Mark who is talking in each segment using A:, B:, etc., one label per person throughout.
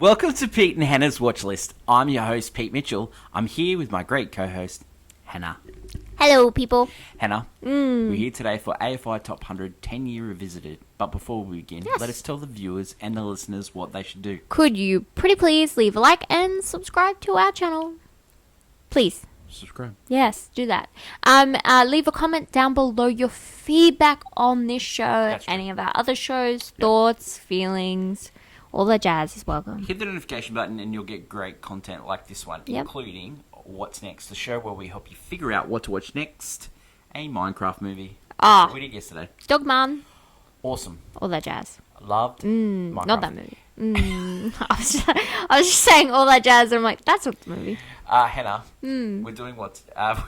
A: Welcome to Pete and Hannah's Watch List. I'm your host, Pete Mitchell. I'm here with my great co-host, Hannah.
B: Hello, people.
A: Hannah, we're here today for AFI Top 100 10-Year Revisited. But before we begin, let us tell the viewers and the listeners what they should do.
B: Could you pretty please leave a like and subscribe to our channel? Please.
A: Subscribe.
B: Yes, do that. Leave a comment down below your feedback on this show, any of our other shows, thoughts, feelings, all that jazz is welcome.
A: Hit the notification button and you'll get great content like this one, including What's Next, the show where we help you figure out what to watch next. A Minecraft movie. We did yesterday.
B: Dogman.
A: Awesome.
B: All that jazz.
A: Loved Minecraft.
B: Not that movie. I was just saying all that jazz and I'm like, that's not the movie.
A: Hannah, we're doing we're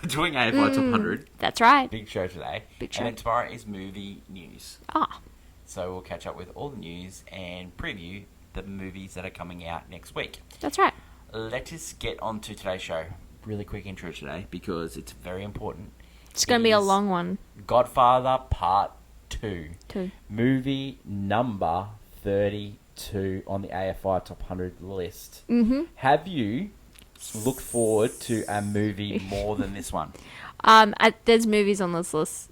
A: doing AFI Top 100.
B: That's right.
A: Big show today.
B: Big show.
A: And then tomorrow is movie news.
B: Ah.
A: So we'll catch up with all the news and preview the movies that are coming out next week.
B: That's right.
A: Let us get on to today's show. Really quick intro today because it's very important.
B: It's going to be a long one.
A: Godfather Part 2.
B: 2.
A: Movie number 32 on the AFI Top 100 list.
B: Mm-hmm.
A: Have you looked forward to a movie more than this one?
B: There's movies on this list.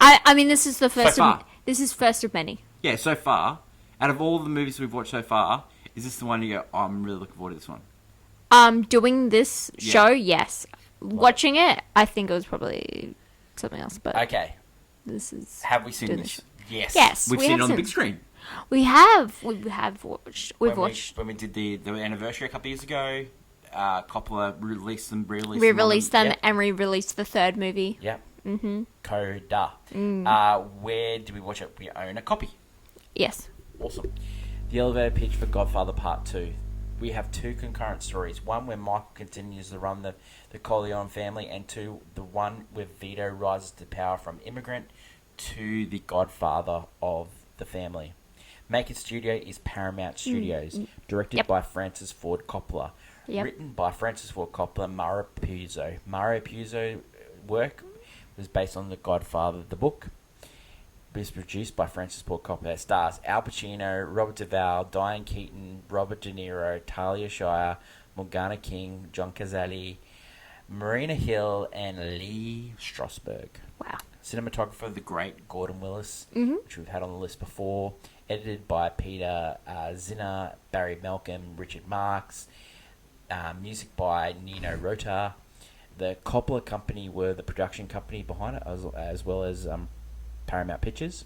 B: I mean, this is the first.
A: So far.
B: This is first of many.
A: Yeah, so far, out of all the movies we've watched so far, is this the one you go, oh, I'm really looking forward to this one?
B: Doing this show, yes. Watching it, I think it was probably something else. But
A: okay,
B: this is.
A: Have we seen this? Yes.
B: Yes,
A: we've seen it on the big screen.
B: We have. We have watched. We've watched
A: when we did the anniversary a couple of years ago. Coppola re-released them,
B: and re-released the third movie.
A: Yep.
B: Mm-hmm.
A: Coda. Where do we watch it? We own a copy.
B: Yes.
A: Awesome. The elevator pitch for Godfather Part 2. We have two concurrent stories. One where Michael continues to run the Corleone family, and two, the one where Vito rises to power from immigrant to the godfather of the family. Making studio is Paramount Studios. Directed by Francis Ford Coppola. Written by Francis Ford Coppola, Mario Puzo. Mario Puzo's work was based on The Godfather, the book. It was produced by Francis Ford Coppola. It stars Al Pacino, Robert Duvall, Diane Keaton, Robert De Niro, Talia Shire, Morgana King, John Cazale, Marina Hill, and Lee Strasberg.
B: Wow.
A: Cinematographer, the great Gordon Willis, which we've had on the list before. Edited by Peter Zinner, Barry Malcolm, Richard Marks. Music by Nino Rota. The Coppola Company were the production company behind it, as well as Paramount Pictures.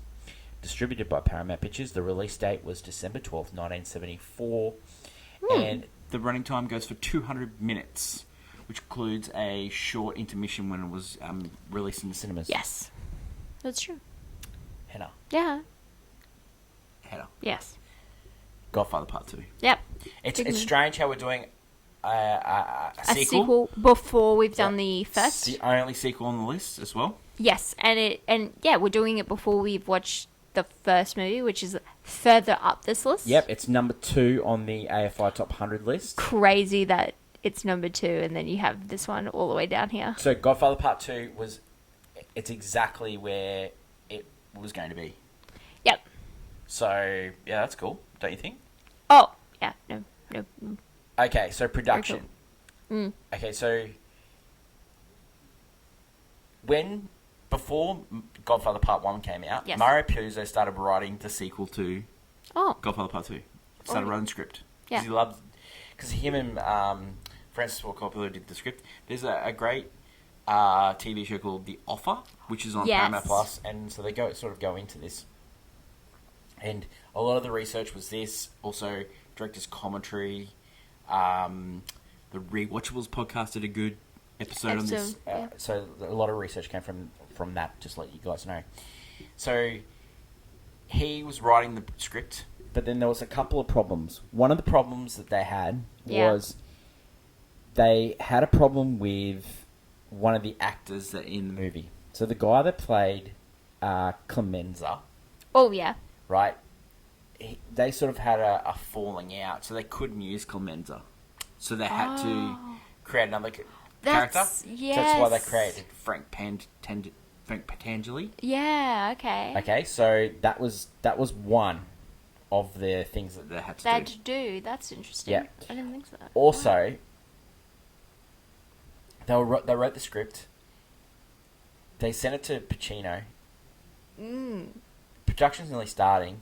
A: Distributed by Paramount Pictures. The release date was December 12th, 1974. And the running time goes for 200 minutes, which includes a short intermission when it was released in the cinemas.
B: Yes. That's true.
A: Hannah.
B: Yeah.
A: Hannah.
B: Yes.
A: Godfather Part 2.
B: Yep.
A: It's strange how we're doing a
B: sequel before we've done the first.
A: It's the only sequel on the list as well.
B: Yes, and we're doing it before we've watched the first movie, which is further up this list.
A: Yep, it's number 2 on the AFI Top 100 list.
B: Crazy that it's number 2, and then you have this one all the way down here.
A: So Godfather Part 2 it's exactly where it was going to be.
B: Yep.
A: So, yeah, that's cool, don't you think?
B: Oh, yeah, no.
A: Okay, so production.
B: Cool.
A: Okay, so before Godfather Part 1 came out, Mario Puzo started writing the sequel to Godfather Part 2. Started writing the script.
B: Yeah.
A: Because him and Francis Ford Coppola did the script. There's a great TV show called The Offer, which is on Paramount Plus, and so they go into this. And a lot of the research was this, also director's commentary. The Rewatchables podcast did a good episode on this. So a lot of research came from that, just to let you guys know. So he was writing the script, but then there was a couple of problems. One of the problems that they had was they had a problem with one of the actors that in the movie. So the guy that played Clemenza.
B: Oh, yeah.
A: Right? They sort of had a falling out, so they couldn't use Clemenza. So they had to create another character.
B: Yes.
A: So that's why they created Frank Patangeli.
B: Yeah, okay.
A: Okay, so that was one of the things that they had to
B: They had
A: do.
B: to do. That's interesting.
A: Yeah.
B: I didn't think so.
A: Also, they wrote the script. They sent it to Pacino. Production's nearly starting,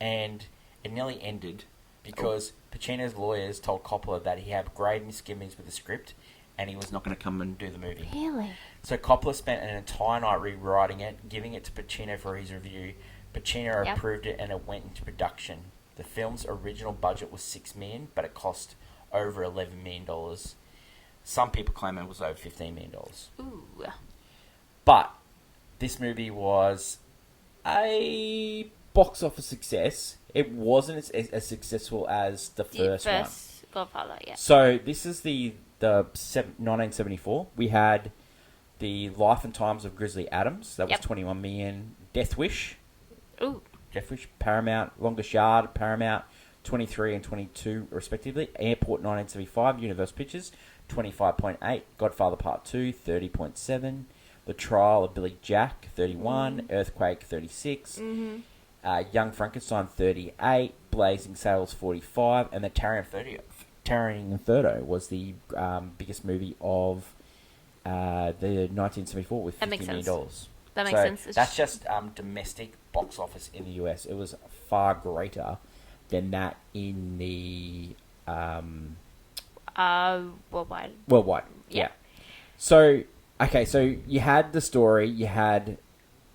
A: and it nearly ended because Pacino's lawyers told Coppola that he had grave misgivings with the script, and he was not going to come and do the movie.
B: Really?
A: So Coppola spent an entire night rewriting it, giving it to Pacino for his review. Pacino approved it, and it went into production. The film's original budget was $6 million, but it cost over $11 million. Some people claim it was over $15 million.
B: Ooh.
A: But this movie was a box office success. It wasn't as successful as the first one.
B: Godfather, yeah.
A: So this is the 1974. We had the Life and Times of Grizzly Adams. That was 21 million. Death Wish.
B: Ooh.
A: Death Wish. Paramount. Longest Yard. Paramount. 23 and 22 respectively. Airport 1975. Universal Pictures. 25.8. Godfather Part 2. 30.7. The Trial of Billy Jack. 31. Earthquake. 36. Young Frankenstein. 38. Blazing Sails. 45. And the Tarrying Inferno was the biggest movie of the 1974 with $50 million.
B: That makes sense.
A: That's just domestic box office in the US. It was far greater than that in the
B: worldwide.
A: Worldwide, yeah. So, okay, so you had the story. You had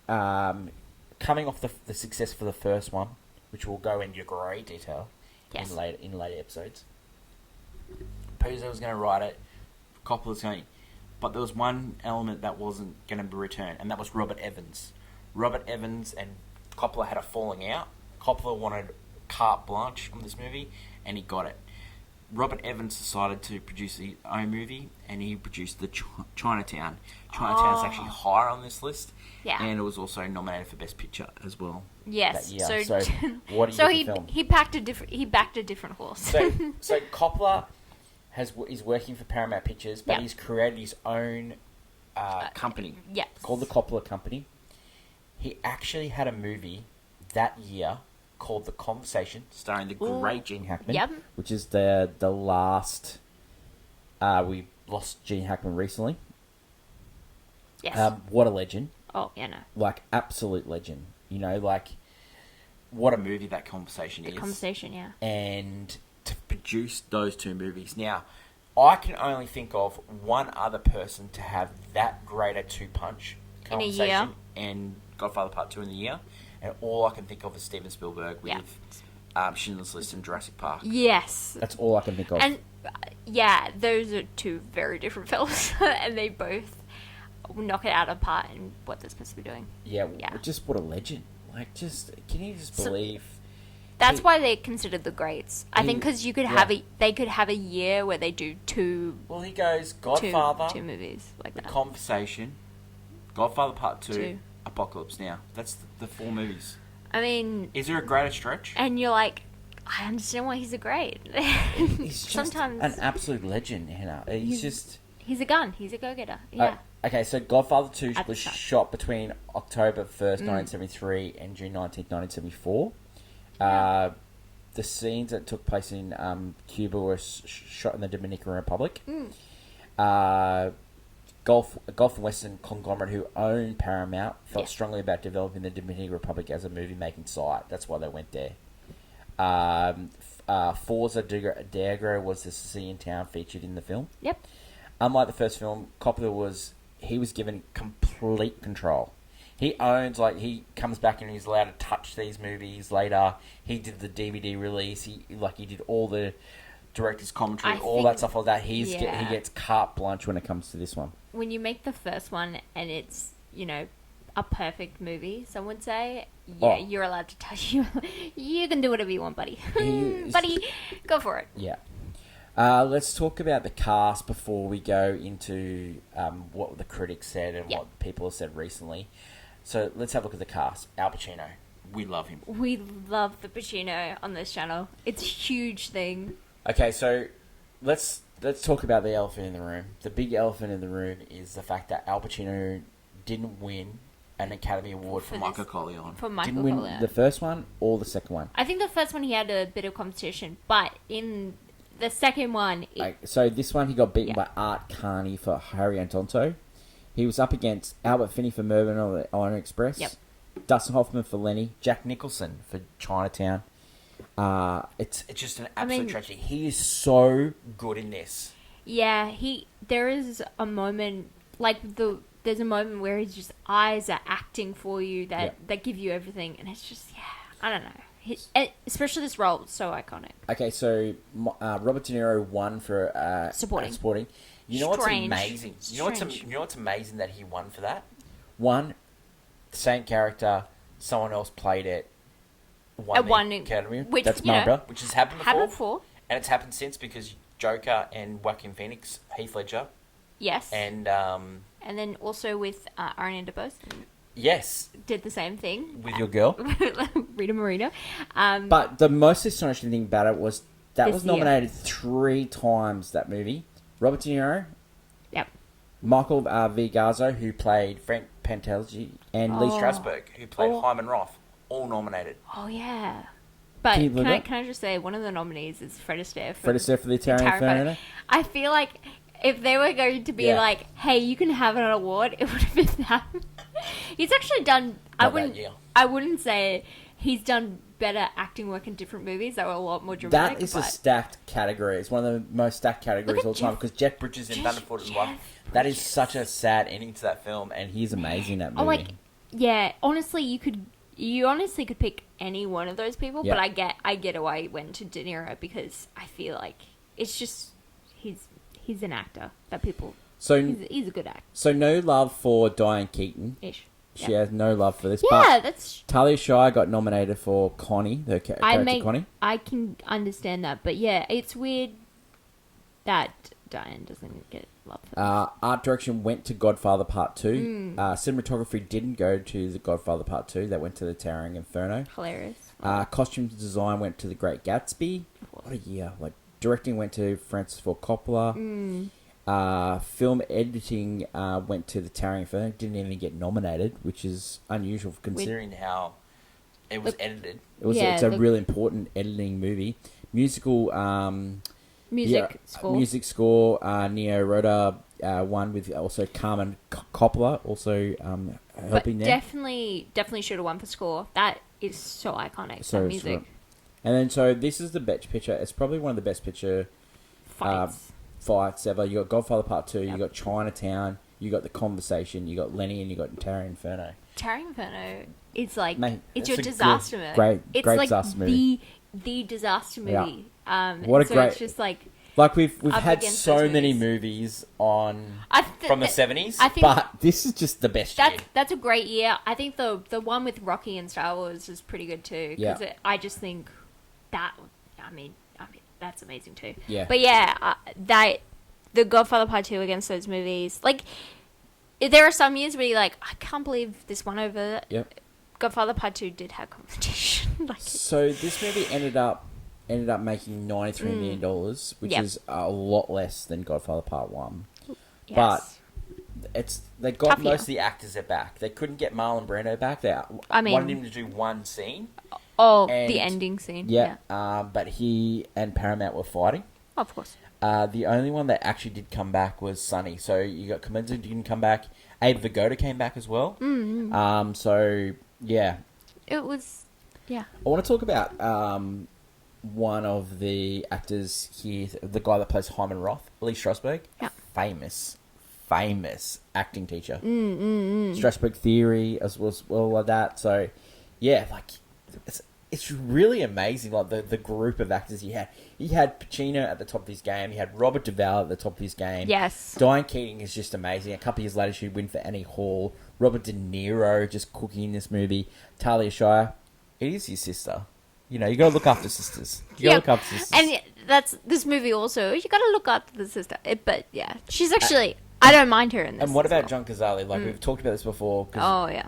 A: coming off the success for the first one, which we'll go into great detail in later episodes. Puzo was going to write it. Coppola's going, but there was one element that wasn't going to be returned, and that was Robert Evans. Robert Evans and Coppola had a falling out. Coppola wanted carte blanche on this movie, and he got it. Robert Evans decided to produce his own movie, and he produced the Chinatown. Chinatown's actually higher on this list, and it was also nominated for Best Picture as well.
B: Yes.
A: That year. So what do you think of the film?
B: he backed a different horse.
A: So Coppola is working for Paramount Pictures, but he's created his own company called the Coppola Company. He actually had a movie that year called The Conversation, starring the great Gene Hackman, which is the last... we lost Gene Hackman recently.
B: Yes.
A: What a legend.
B: Oh, yeah, no.
A: Like, absolute legend. You know, like, what a movie that Conversation is.
B: The Conversation, yeah.
A: And to produce those two movies. Now, I can only think of one other person to have that great a two-punch Conversation
B: in a year.
A: And Godfather Part 2 in the year. And all I can think of is Steven Spielberg with Schindler's List and Jurassic Park.
B: Yes.
A: That's all I can think of.
B: And, those are two very different films. And they both knock it out of part in what they're supposed to be doing.
A: Yeah. Just what a legend. Like, can you just believe...
B: That's why they're considered the greats. I think because you could they could have a year where they do two...
A: Well, he goes Godfather...
B: Two movies like that.
A: The Conversation, Godfather Part 2... Apocalypse Now. That's the four movies.
B: I mean...
A: Is there a greater stretch?
B: And you're like, I understand why he's a great.
A: He's just an absolute legend, Hannah.
B: He's a gun. He's a go-getter. Yeah.
A: Okay, so Godfather 2 was shot between October 1st, 1973 and June 19th, 1974. The scenes that took place in Cuba were shot in the Dominican Republic. Gulf and Western conglomerate who own Paramount felt strongly about developing the Dominican Republic as a movie-making site. That's why they went there. Forza Diagro was the Sicilian town featured in the film.
B: Yep.
A: Unlike the first film, Coppola was given complete control. He owns, he comes back and he's allowed to touch these movies later. He did the DVD release. He did all the director's commentary, all that stuff like that. He gets carte blanche when it comes to this one.
B: When you make the first one and it's, a perfect movie, some would say, you're allowed to touch you. You can do whatever you want, buddy. Buddy, go for it.
A: Yeah. Let's talk about the cast before we go into what the critics said and what people have said recently. So let's have a look at the cast. Al Pacino. We love him.
B: We love the Pacino on this channel. It's a huge thing.
A: Okay, so let's talk about the elephant in the room. The big elephant in the room is the fact that Al Pacino didn't win an Academy Award for Michael Corleone.
B: For Michael
C: Didn't win
B: Corleone.
C: the first one or the second one.
B: I think the first one he had a bit of competition, but in the second one...
C: So this one he got beaten by Art Carney for Harry and Tonto. He was up against Albert Finney for Mervyn on the Orient Express.
B: Yep.
C: Dustin Hoffman for Lenny.
A: Jack Nicholson for Chinatown. It's just an absolute tragedy. He is so good in this.
B: Yeah, there is a moment, there's a moment where his just eyes are acting for you that give you everything, and it's just, I don't know. Especially this role, so iconic.
C: Okay, so Robert De Niro won for
B: Supporting.
A: You know what's
B: Strange.
A: amazing? You know what's amazing that he won for that?
C: One,
A: Same character, someone else played it. Won the Academy.
C: That's Barbara.
A: Which has happened before. And it's happened since because Joker and Joaquin Phoenix, Heath Ledger.
B: Yes.
A: And
B: then also with Ariana DeBose.
A: Yes.
B: Did the same thing.
A: With your girl.
B: Rita Moreno.
C: But the most astonishing thing about it was that was
B: This year.
C: nominated 3 times, that movie. Robert De Niro.
B: Yep.
C: Michael V. Garzo, who played Frank Pantelgi, and Lee
A: Strasberg, who played Hyman Roth, all nominated.
B: Oh, yeah. But can I just say, one of the nominees is Fred Astaire.
C: For the Italian Inferno.
B: I feel like if they were going to be like, hey, you can have an award, it would have been that. He's actually done... I wouldn't say he's done better acting work in different movies that were a lot more dramatic.
C: That is a stacked category. It's one of the most stacked categories all the time, because Jeff
A: Bridges in Thunderfoot and One. That is such a sad ending to that film, and
C: he's amazing in that movie.
B: Honestly, you honestly could pick any one of those people, but I get why he went to De Niro, because I feel like it's just he's an actor that people. So he's a good actor.
C: So no love for Diane Keaton.
B: Ish.
C: She has no love for this.
B: Yeah,
C: but
B: that's...
C: Talia Shire got nominated for Connie, the character Connie.
B: I can understand that, but yeah, it's weird that Diane doesn't get love for this.
C: Art direction went to Godfather Part 2. Cinematography didn't go to the Godfather Part 2. That went to the Towering Inferno.
B: Hilarious.
C: Costume design went to The Great Gatsby. What a year. Directing went to Francis Ford Coppola. Film editing went to the Towering Inferno. Didn't even get nominated, which is unusual
A: considering how it was edited.
C: It's a really important editing movie. Musical
B: music
C: score. Neo Rota won with also Carmen Coppola also helping there.
B: Definitely should have won for score. That is so iconic. So music.
C: Right. And then so this is the best picture. It's probably one of the best picture fights ever. You got Godfather Part 2, you got Chinatown, you got The Conversation, you got Lenny, and you got Towering Inferno.
B: Towering Inferno is like, it's your
C: disaster
B: movie.
C: Great disaster movie.
B: The disaster movie.
C: What a great...
B: It's just like
C: we've had so many movies on from the 70s, but this is just the best year.
B: That's a great year. I think the one with Rocky and Star Wars is pretty good too. Because I just think that... I mean, that's amazing too.
C: Yeah.
B: But yeah, the Godfather Part 2 against those movies, there are some years where you're like, I can't believe this one over.
C: Yep.
B: Godfather Part 2 did have competition.
C: So this movie ended up making $93 million, which is a lot less than Godfather Part 1.
B: Yes.
C: But they got most of the actors back. They couldn't get Marlon Brando back. They wanted him to do one scene.
B: Oh, the ending scene.
C: Yeah. But he and Paramount were fighting.
B: Of course.
C: The only one that actually did come back was Sonny. So you got Clemenza didn't come back. Abe Vigoda came back as well.
B: Mm-hmm.
C: So yeah.
B: It was, yeah.
C: I want to talk about one of the actors here, the guy that plays Hyman Roth, Lee Strasberg.
B: Yeah.
C: Famous acting teacher. Strasberg Theory as well like that. So yeah, it's really amazing, the group of actors he had. He had Pacino at the top of his game. He had Robert Duvall at the top of his game.
B: Yes.
C: Diane Keaton is just amazing. A couple of years later, she'd win for Annie Hall. Robert De Niro just cooking in this movie. Talia Shire, it is his sister. You got to look after sisters.
B: And that's this movie also. You got to look after the sister. But yeah, she's actually... I don't mind her in this.
C: And what about John Cazale? We've talked about this before.
B: Oh, yeah.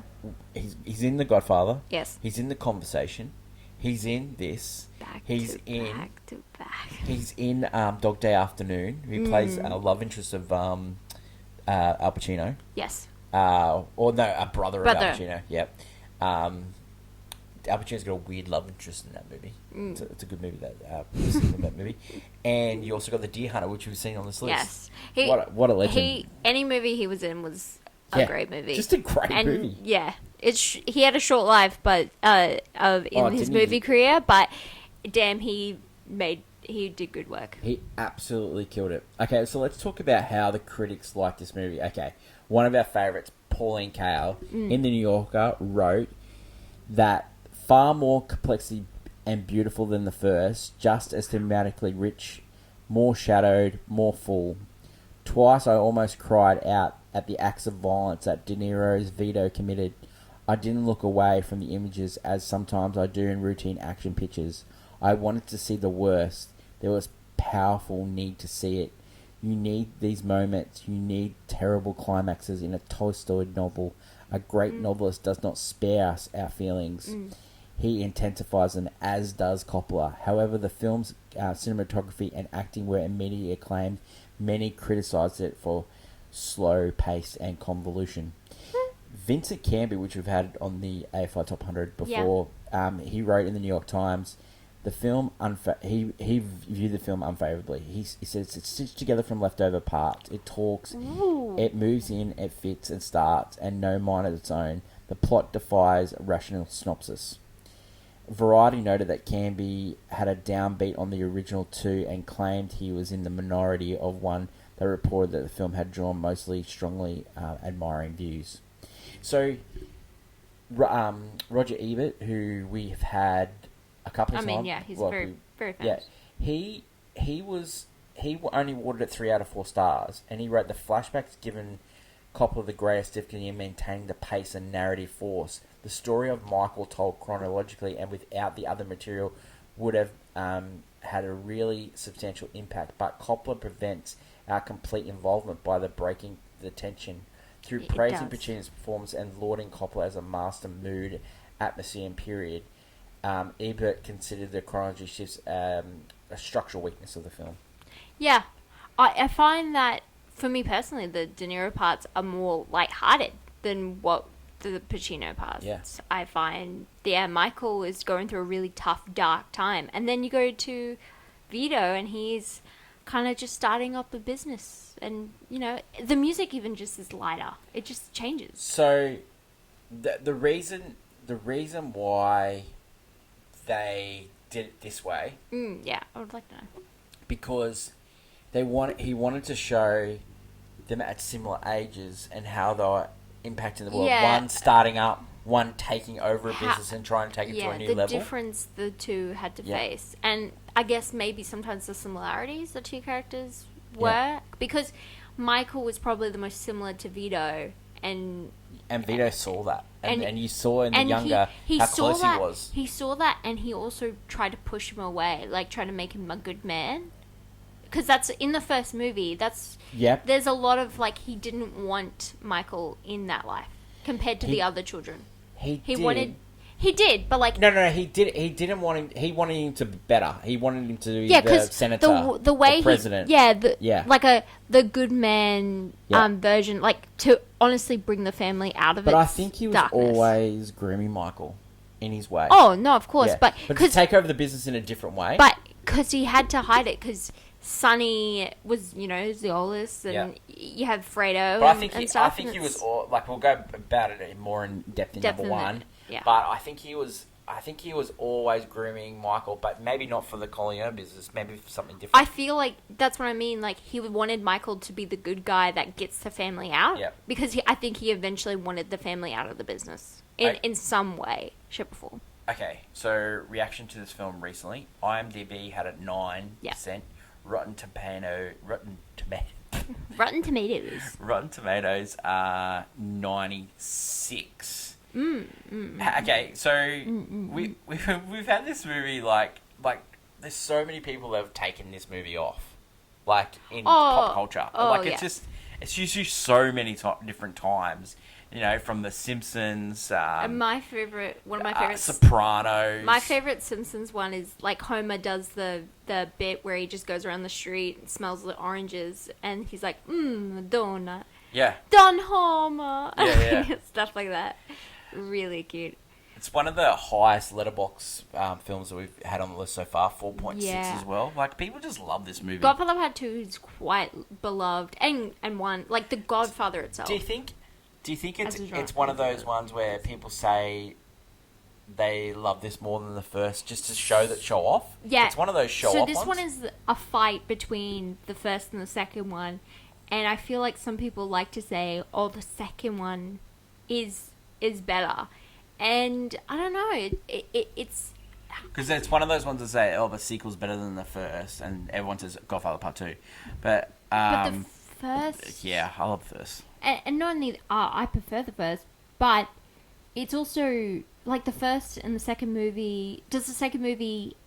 C: He's in The Godfather.
B: Yes.
C: He's in The Conversation. He's in this.
B: Back to back.
C: He's in Dog Day Afternoon, who plays a love interest of Al Pacino.
B: Yes.
C: or no, a brother of Al
B: Brother.
C: Pacino. Yep. Al Pacino's got a weird love interest in that movie. It's a good movie. That movie. And you also got The Deer Hunter, which we've seen on this list.
B: Yes.
C: What a legend.
B: Any movie he was in was a great movie.
C: Just a great movie.
B: Yeah. He had a short life, but in his movie career, but damn, he did good work.
C: He absolutely killed it. Okay, so let's talk about how the critics liked this movie. Okay, one of our favourites, Pauline Kael, in The New Yorker, wrote that far more complexity and beautiful than the first, just as thematically rich, more shadowed, more full. Twice I almost cried out at the acts of violence that De Niro's Vito committed. I didn't look away from the images as sometimes I do in routine action pictures. I wanted to see the worst. There was powerful need to see it. You need these moments. You need terrible climaxes in a Tolstoy novel. A great novelist does not spare us our feelings. He intensifies them, as does Coppola. However, the film's cinematography and acting were immediately acclaimed. Many criticised it for slow pace and convolution. Vincent Canby, which we've had on the AFI Top 100 before, he wrote in the New York Times, the film he viewed the film unfavorably. He says it's stitched together from leftover parts. It talks, it moves in, it fits and starts, and no mind of its own. The plot defies rational synopsis. Variety noted that Canby had a downbeat on the original two and claimed he was in the minority of one that reported that the film had drawn mostly strongly admiring views. So, Roger Ebert, who we've had a couple of times.
B: He's very famous.
C: Yeah, he only awarded it 3 out of 4 stars, and he wrote the flashbacks given Coppola the greatest difficulty in maintaining the pace and narrative force. The story of Michael told chronologically and without the other material would have had a really substantial impact, but Coppola prevents our complete involvement by breaking the tension. Through praising Pacino's performance and lauding Coppola as a master mood, atmosphere, and period, Ebert considered the chronology shifts a structural weakness of the film.
B: Yeah. I find that, for me personally, the De Niro parts are more lighthearted than what the Pacino parts.
C: Yeah.
B: I find, Michael is going through a really tough, dark time. And then you go to Vito, and he's kind of just starting up a business. And, the music even just is lighter. It just changes.
C: So, the reason why they did it this way...
B: I would like to know.
C: Because he wanted to show them at similar ages and how they were impacting the world.
B: Yeah.
C: One starting up, one taking over a business and trying to take it to a new level.
B: The difference the two had to face. And I guess maybe sometimes the similarities the two characters were. Because Michael was probably the most similar to Vito. And
C: Vito saw that. And you saw in the younger how close he was.
B: He saw that, and he also tried to push him away. Like, trying to make him a good man. Because that's in the first movie. There's a lot of, he didn't want Michael in that life compared to the other children. He did, but
C: No, he didn't want him. He wanted him to be better. He wanted him to be the senator,
B: the way
C: the president.
B: The good man version, to honestly bring the family out of it.
C: But I think he was
B: darkness.
C: always grooming Michael in his way.
B: Oh no, of course, but
C: to take over the business in a different way.
B: But because he had to hide it, because Sonny was, the oldest, and you have Fredo.
C: But
B: stuff.
C: I think he was all, we'll go about it more in depth in number one.
B: Yeah.
C: But I think he was always grooming Michael, but maybe not for the Corleone business, maybe for something different.
B: I feel like that's what I mean. He wanted Michael to be the good guy that gets the family out.
C: Yeah.
B: Because I think he eventually wanted the family out of the business in some way, shape, or form.
C: Okay, so reaction to this film recently. IMDb had it 9%.
B: Yeah.
C: Rotten Tomatoes Rotten Tomatoes are 96. Okay, so we've had this movie there's so many people that have taken this movie off, in pop culture. It's usually so many different times. From The Simpsons.
B: One of my favorites.
C: Sopranos.
B: My favorite Simpsons one is Homer does the bit where he just goes around the street and smells the oranges, and he's like, donut.
A: Yeah.
B: Don Homer.
A: Yeah.
B: Stuff like that. Really cute.
A: It's one of the highest letterbox films that we've had on the list so far, 4.6 as well. Like, people just love this movie.
B: Godfather Part 2 is quite beloved, and one, like, The Godfather itself.
A: Do you think it's one of those ones where people say they love this more than the first just to show off?
B: Yeah.
A: It's one of those show off
B: So this
A: ones?
B: one is a fight between the first and the second one, and I feel like some people like to say, oh, the second one is better. And I don't know, it's...
A: Because it's one of those ones that say, oh, the sequel's better than the first, and everyone says Godfather Part 2. But
B: the first...
A: Yeah, I love the first.
B: And not only... I prefer the first, but it's also... Like, the first and the second movie... Does the second movie...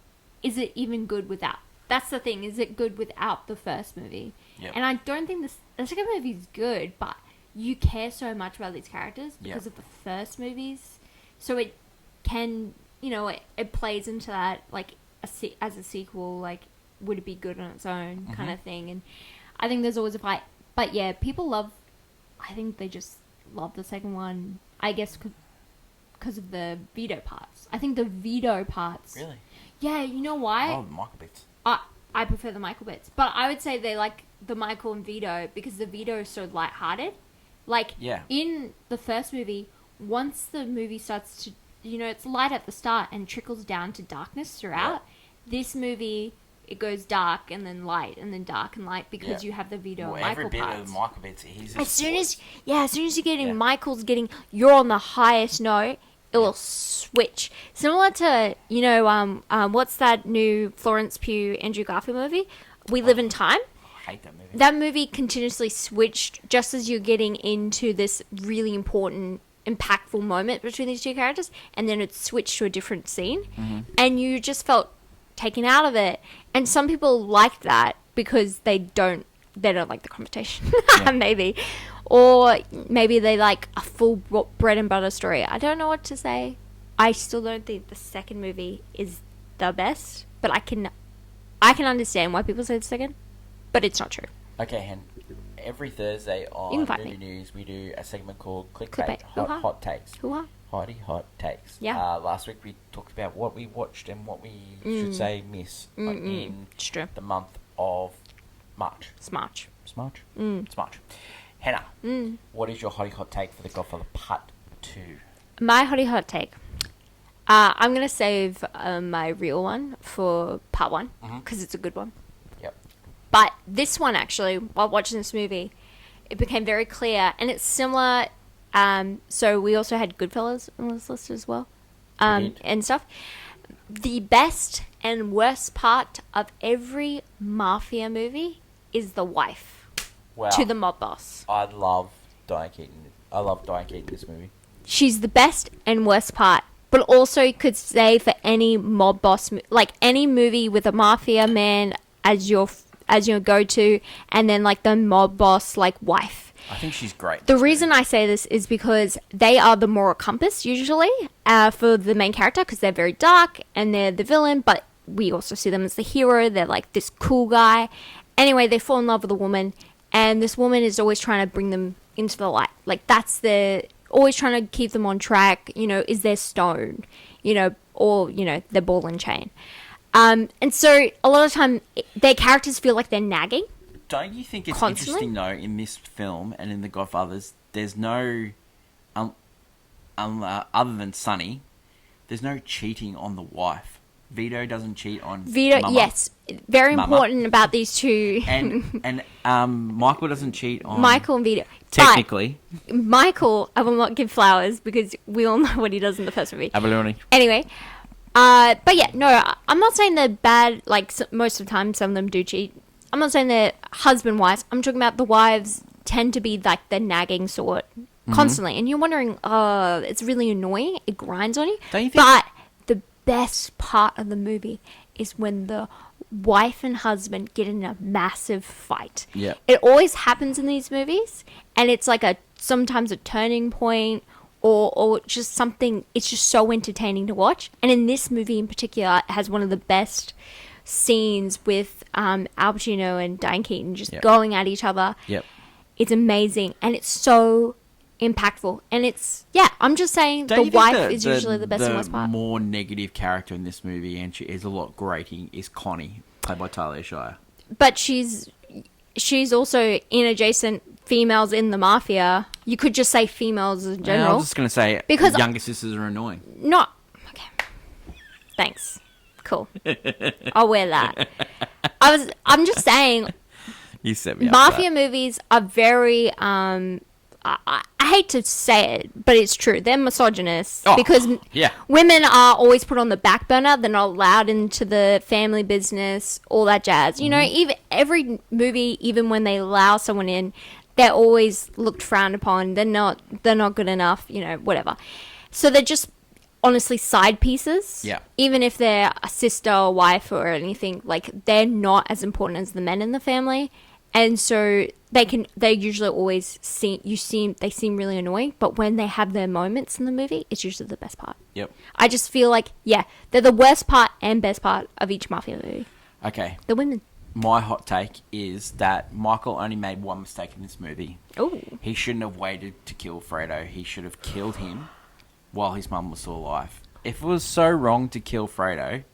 B: Is it even good without... That's the thing, is it good without the first movie?
A: Yep.
B: And I don't think the second movie is good, but you care so much about these characters because of the first movies. So it can, it plays into that, like, as a sequel, like, would it be good on its own kind of thing. And I think there's always a fight. But yeah, I think they just love the second one, I guess, because of the veto parts. I think the veto parts...
A: Really?
B: Yeah, you know why?
A: Oh, the Michael bits.
B: I prefer the Michael bits. But I would say they like the Michael and Vito because the Vito is so lighthearted. Like, in the first movie, once the movie starts to, it's light at the start and trickles down to darkness throughout. Yeah. This movie, it goes dark and then light and then dark and light because you have the Vito and Michael
A: every bit
B: parts.
A: of Michael bits, he's
B: as soon as you're getting Michael's getting, you're on the highest note, it will switch. Similar to, what's that new Florence Pugh, Andrew Garfield movie? We Live in Time.
A: I hate that movie.
B: That movie continuously switched just as you're getting into this really important, impactful moment between these two characters, and then it switched to a different scene, and you just felt taken out of it. And some people like that because they don't like the confrontation, maybe, or maybe they like a full bread and butter story. I don't know what to say. I still don't think the second movie is the best, but I can understand why people say the second. But it's not true.
A: Okay, Hen. Every Thursday on Movie News, we do a segment called Clickbait. Hot Takes. Hot Takes.
B: Yeah.
A: Last week we talked about what we watched and what we should say miss in the month of March. Smarch. Hannah, what is your hot take for The Godfather Part 2?
B: My hot take. I'm going to save my real one for Part 1 because it's a good one. But this one, actually, while watching this movie, it became very clear, and it's similar. So we also had Goodfellas on this list as well, and stuff. The best and worst part of every mafia movie is the wife to the mob boss.
A: I love Diane Keaton. I love Diane Keaton in this movie.
B: She's the best and worst part. But also you could say for any mob boss, like any movie with a mafia man as your go-to, and then like the mob boss like wife.
A: I think she's great.
B: The reason I say this is because they are the moral compass usually for the main character because they're very dark and they're the villain, but we also see them as the hero. They're like this cool guy. Anyway, they fall in love with a woman, and this woman is always trying to bring them into the light. Like that's always trying to keep them on track. Is their stone, or their ball and chain. And so a lot of time their characters feel like they're nagging.
A: Don't you think it's
B: constantly?
A: Interesting though, in this film and in The Godfathers, there's no, other than Sonny, there's no cheating on the wife. Vito doesn't cheat on Mama.
B: Yes, very important about these two.
A: and Michael doesn't cheat on
B: Michael and Vito.
A: Technically,
B: but Michael, I will not give flowers because we all know what he does in the first movie.
A: Abalone.
B: Anyway. But yeah, no, I'm not saying they're bad, like, most of the time some of them do cheat. I'm not saying they're husband-wives. I'm talking about the wives tend to be, like, the nagging sort constantly. And you're wondering, it's really annoying. It grinds on you.
A: Don't you think...
B: But the best part of the movie is when the wife and husband get in a massive fight.
A: Yeah.
B: It always happens in these movies, and it's like sometimes a turning point, or just something, it's just so entertaining to watch. And in this movie in particular, it has one of the best scenes with Al Pacino and Diane Keaton just going at each other.
A: Yep.
B: It's amazing, and it's so impactful. And I'm just saying
C: Don't
B: the
C: you think
B: wife is usually the best and worst part.
C: The more negative character in this movie, and she is a lot grating, is Connie, played by Talia Shire.
B: But she's also in adjacent females in the mafia. You could just say females in general.
C: I was just going to say, because younger sisters are annoying.
B: Not okay. Thanks. Cool. I'll wear that. I'm just saying.
C: You set me up.
B: Mafia movies are very. I hate to say it, but it's true. They're misogynist because women are always put on the back burner. They're not allowed into the family business, all that jazz. You know, even every movie, even when they allow someone in, they're always looked frowned upon. They're not good enough. You know, whatever. So they're just honestly side pieces.
C: Yeah.
B: Even if they're a sister or wife or anything, like they're not as important as the men in the family. And so they usually always seem really annoying, but when they have their moments in the movie, it's usually the best part.
C: Yep.
B: I just feel like, they're the worst part and best part of each mafia movie.
C: Okay.
B: The women.
C: My hot take is that Michael only made one mistake in this movie.
B: Oh.
C: He shouldn't have waited to kill Fredo. He should have killed him while his mum was still alive. If it was so wrong to kill Fredo,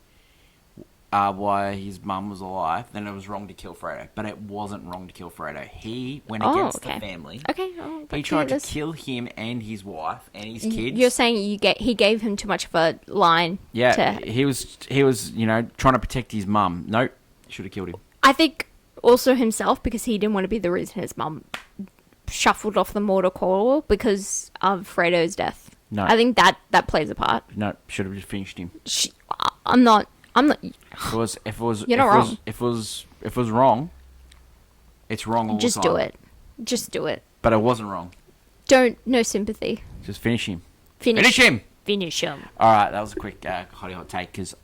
C: while his mum was alive, then it was wrong to kill Fredo. But it wasn't wrong to kill Fredo. He went against the family.
B: Okay.
C: He tried to kill him and his wife and his kids.
B: You're saying he gave him too much of a line.
C: Yeah, he was trying to protect his mum. Nope, should have killed him.
B: I think also himself, because he didn't want to be the reason his mum shuffled off the mortal coil because of Fredo's death.
C: No,
B: I think that plays a part.
C: No, should have just finished him.
B: I'm not.
C: If it was wrong, it's wrong all the time.
B: Just do it. Just do it.
C: But it wasn't wrong.
B: No sympathy.
C: Just finish him.
B: Finish him.
C: All right, that was a quick hot take because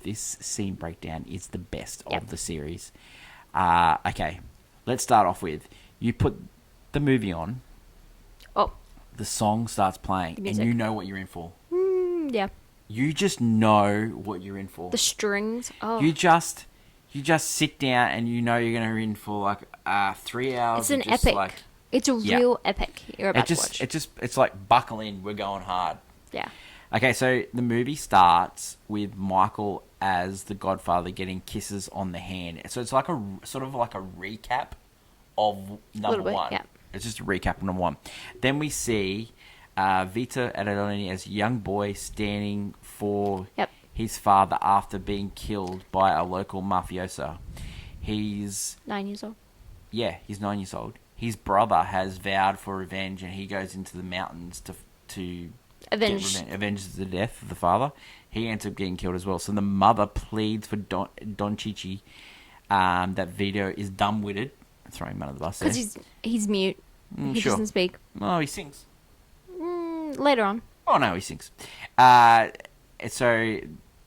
C: this scene breakdown is the best of the series. Okay, let's start off with you put the movie on.
B: Oh.
C: The song starts playing, and you know what you're in for.
B: Yeah.
C: You just know what you're in for.
B: The strings. Oh.
C: You just sit down and you know you're going to be in for like 3 hours.
B: It's an epic. It's a real epic you're about to watch.
C: It's like buckle in, we're going hard.
B: Yeah.
C: Okay, so the movie starts with Michael as the Godfather getting kisses on the hand. So it's like a sort of like a recap of number one. Yeah. It's just a recap of number one. Then we see Vito Adolini as a young boy standing for his father after being killed by a local mafioso. He's
B: 9 years old.
C: Yeah, he's 9 years old. His brother has vowed for revenge, and he goes into the mountains to avenge the death of the father. He ends up getting killed as well. So the mother pleads for Don Chichi that Vito is dumb-witted. Throwing him under the bus there.
B: Because he's mute. He doesn't speak.
C: Oh, he sings.
B: Later on.
C: Oh, no, he sings. So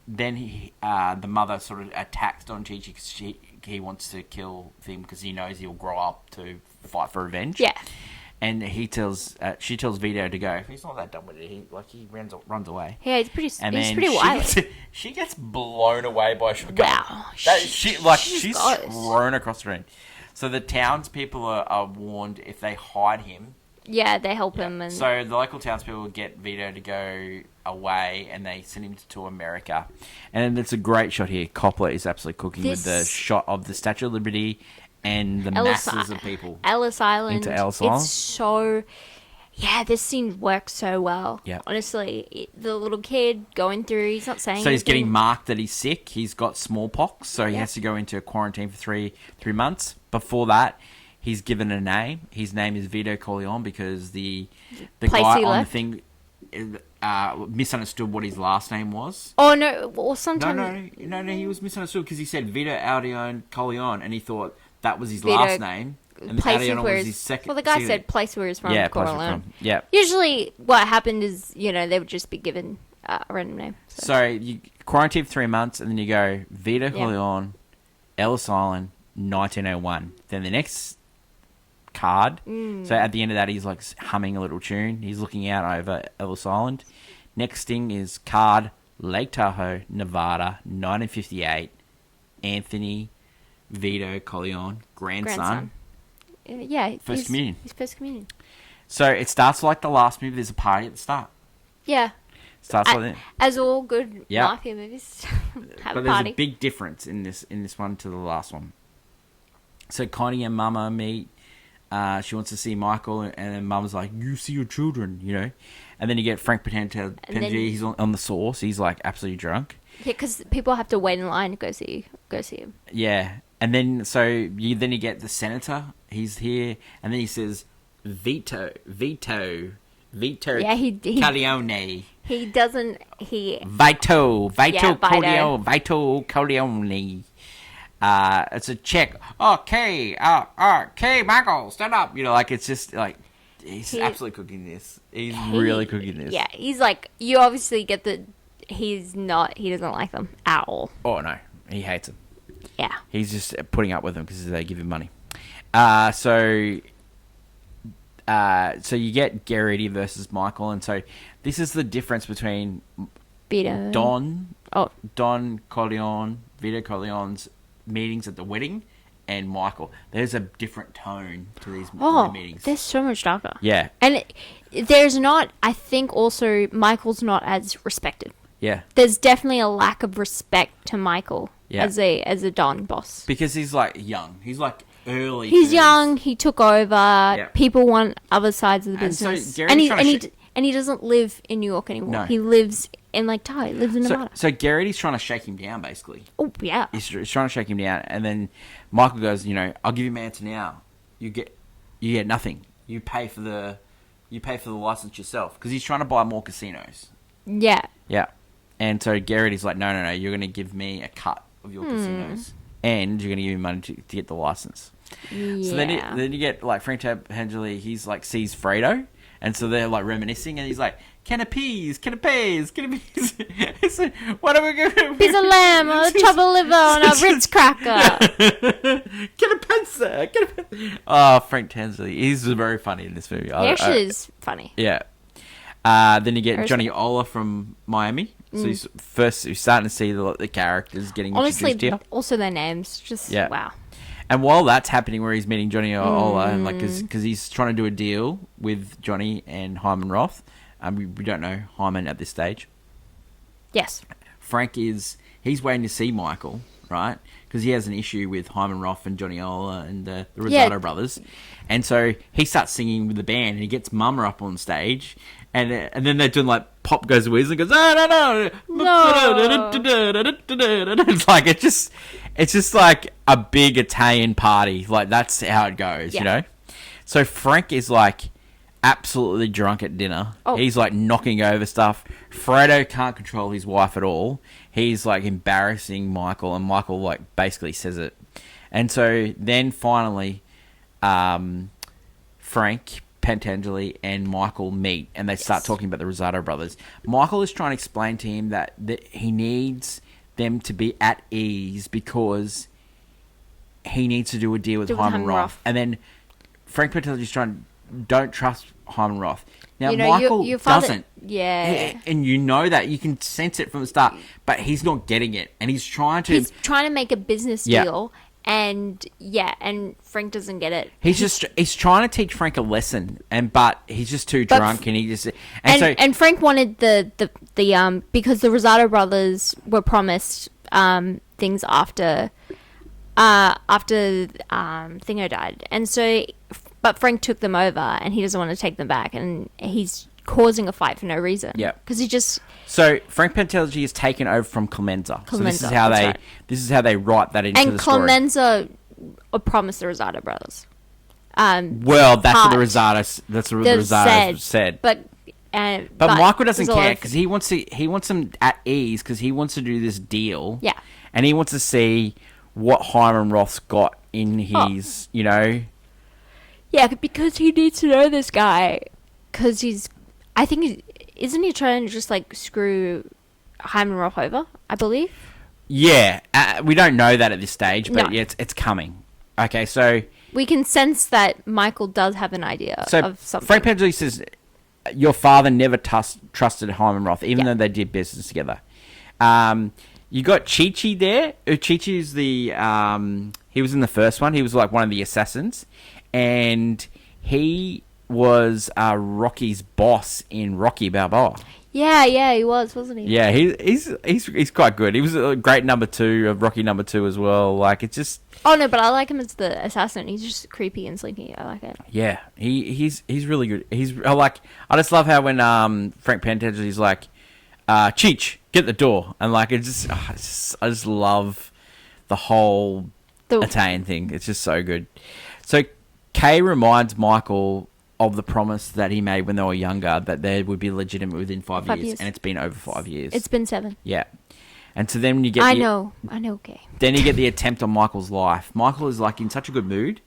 C: then the mother sort of attacks Don Chichi because he wants to kill him because he knows he'll grow up to fight for revenge.
B: Yeah.
C: And she tells Vito to go. He's not that dumb with it. He runs away.
B: Yeah, he's pretty wild.
C: She gets blown away by a shotgun.
B: Wow.
C: She's thrown across the room. So the townspeople are warned if they hide him.
B: Yeah, they help him.
C: So the local townspeople get Vito to go away, and they send him to America. And it's a great shot here. Coppola is absolutely cooking with the shot of the Statue of Liberty and the masses of people.
B: Ellis Island.
C: Into Ellis Island.
B: It's so... Yeah, this scene works so well.
C: Yeah.
B: Honestly, the little kid going through, he's not saying
C: So he's getting marked that he's sick. He's got smallpox, so he has to go into quarantine for three months. Before that, he's given a name. His name is Vito Corleone because the guy on the thing misunderstood what his last name was.
B: Oh, no. Or sometimes...
C: No, he was misunderstood because he said Vito Aldeone Corleone, and he thought that was his last name. And the Aldeone was his second.
B: Well, the guy said place where he's from.
C: Yeah, place where he's from. Yeah.
B: Usually, what happened is, they would just be given a random name. So
C: you quarantine for 3 months, and then you go Vito Corleone, Ellis Island, 1901. Then the next card. So at the end of that, he's like humming a little tune. He's looking out over Ellis Island. Next thing is card Lake Tahoe, Nevada, 1958. Anthony Vito Corleone, grandson.
B: Yeah.
A: First communion.
B: His first communion.
A: So it starts like the last movie. There's a party at the start.
B: Yeah.
A: Starts like that.
B: As all good
A: Yep.
B: mafia movies have
A: But
B: a
A: there's
B: party.
A: a big difference in this one to the last one. So Connie and Mama meet. She wants to see Michael, and then Mama's like, "You see your children," you know. And then you get Frank Potente. He's on the sauce. He's like absolutely drunk.
B: Yeah, because people have to wait in line to go see him.
A: Yeah, and then so you get the senator. He's here, and then he says, "Vito,
B: Yeah, he
A: Corleone."
B: He doesn't. He
A: Vito
B: Yeah,
A: Corleone. Vito Corleone. It's a check. Okay, Michael, stand up. You know, like it's just like he's absolutely cooking this. He's really cooking this.
B: Yeah, he's like, you obviously get that he doesn't like them at all.
A: Oh no, he hates them.
B: Yeah.
A: He's just putting up with them because they give him money. So you get Garrity versus Michael, and so this is the difference between
B: Vito.
A: Don Corleone, Vito Corleone's meetings at the wedding, and Michael. There's a different tone to these meetings.
B: They're so much darker.
A: Yeah.
B: And there's not, I think also Michael's not as respected.
A: Yeah.
B: There's definitely a lack of respect to Michael
A: Yeah.
B: as a Don boss.
A: Because he's like young. He's like early.
B: He's
A: 30s.
B: young, he took over, people want other sides of the
A: And so
B: business.
A: Gary's trying to
B: And he doesn't live in New York anymore.
A: No.
B: He lives in Lake Tahoe. He lives in Nevada.
A: So Garrity's trying to shake him down, basically.
B: Oh, yeah.
A: He's trying to shake him down, and then Michael goes, you know, I'll give you my answer now. You get nothing. You pay for the license yourself, because he's trying to buy more casinos.
B: Yeah.
A: Yeah, and so Garrity's like, no, you're going to give me a cut of your casinos, and you're going to give me money to get the license.
B: Yeah.
A: So then you get like Frank Angeli. He's like sees Fredo, and so they're like reminiscing, and he's like, can of peas. He said, what are we going to...
B: Piece of lamb or a chop of liver on a Ritz cracker.
A: Get a pizza. Oh, Frank Tansley. He's very funny in this movie.
B: He actually is funny.
A: Yeah. Then you get Johnny Ola from Miami. So he's starting to see the characters getting
B: Honestly,
A: introduced here.
B: also their names. Just, wow.
A: And while that's happening, where he's meeting Johnny Ola, and like, because he's trying to do a deal with Johnny and Hyman Roth. We don't know Hyman at this stage.
B: Yes.
A: Frank he's waiting to see Michael, right? Because he has an issue with Hyman Roth and Johnny Ola and the Rosado brothers. And so he starts singing with the band, and he gets Mama up on stage, and then they're doing like Pop Goes the Weasel and goes, no. It's like it's just like a big Italian party. Like that's how it goes, you know? So Frank is like absolutely drunk at dinner. He's like knocking over stuff. Fredo can't control his wife at all. He's like embarrassing Michael, and Michael like basically says it. And so then finally Frank Pentangeli and Michael meet, and they start talking about the Rosado brothers. Michael is trying to explain to him that he needs them to be at ease because he needs to do a deal with Hyman Roth. And then Frank Pentangeli is trying, don't trust Hyman Roth. Now, Michael
B: your father,
A: doesn't.
B: Yeah.
A: And you know that. You can sense it from the start. But he's not getting it. And he's trying to
B: make a business deal. And Frank doesn't get it.
A: He's trying to teach Frank a lesson, but he's just too drunk, and he just
B: and Frank wanted the because the Rosado brothers were promised things after Thingo died, and so but Frank took them over, and he doesn't want to take them back, and he's causing a fight for no reason.
A: Yeah,
B: because he just.
A: So Frank Pentangeli is taken over from Clemenza. So this is how they write that into the story.
B: And Clemenza promised the Rosado brothers.
A: Well, that's what the Rosados said.
B: But
A: Michael doesn't care because he wants them at ease because he wants to do this deal.
B: Yeah,
A: and he wants to see what Hyman Roth's got in his, you know.
B: Yeah, because he needs to know this guy. Because isn't he trying to just like screw Hyman Roth over? I believe. Yeah,
A: we don't know that at this stage, but it's coming. Okay, so
B: we can sense that Michael does have an idea of something.
A: Frank Pentangeli says, "Your father never trusted Hyman Roth, even though they did business together."
C: You got Chi-Chi there. Chi-Chi is the he was in the first one. He was like one of the assassins, and he was Rocky's boss in Rocky Balboa.
B: Yeah, he was, wasn't he?
C: Yeah, he's quite good. He was a great number 2 of Rocky number 2 as well. Like, it's just...
B: Oh, no, but I like him as the assassin. He's just creepy and slinky. I like it.
C: Yeah, he's really good. I just love how when Frank Pentageli's like, Cheech, get the door. And like, I just love the whole Italian thing. It's just so good. So Kay reminds Michael of the promise that he made when they were younger, that they would be legitimate within 5 years. And it's been over 5 years.
B: It's been 7.
C: Yeah. And so then when you get...
B: I know, okay.
C: Then you get the attempt on Michael's life. Michael is like in such a good mood.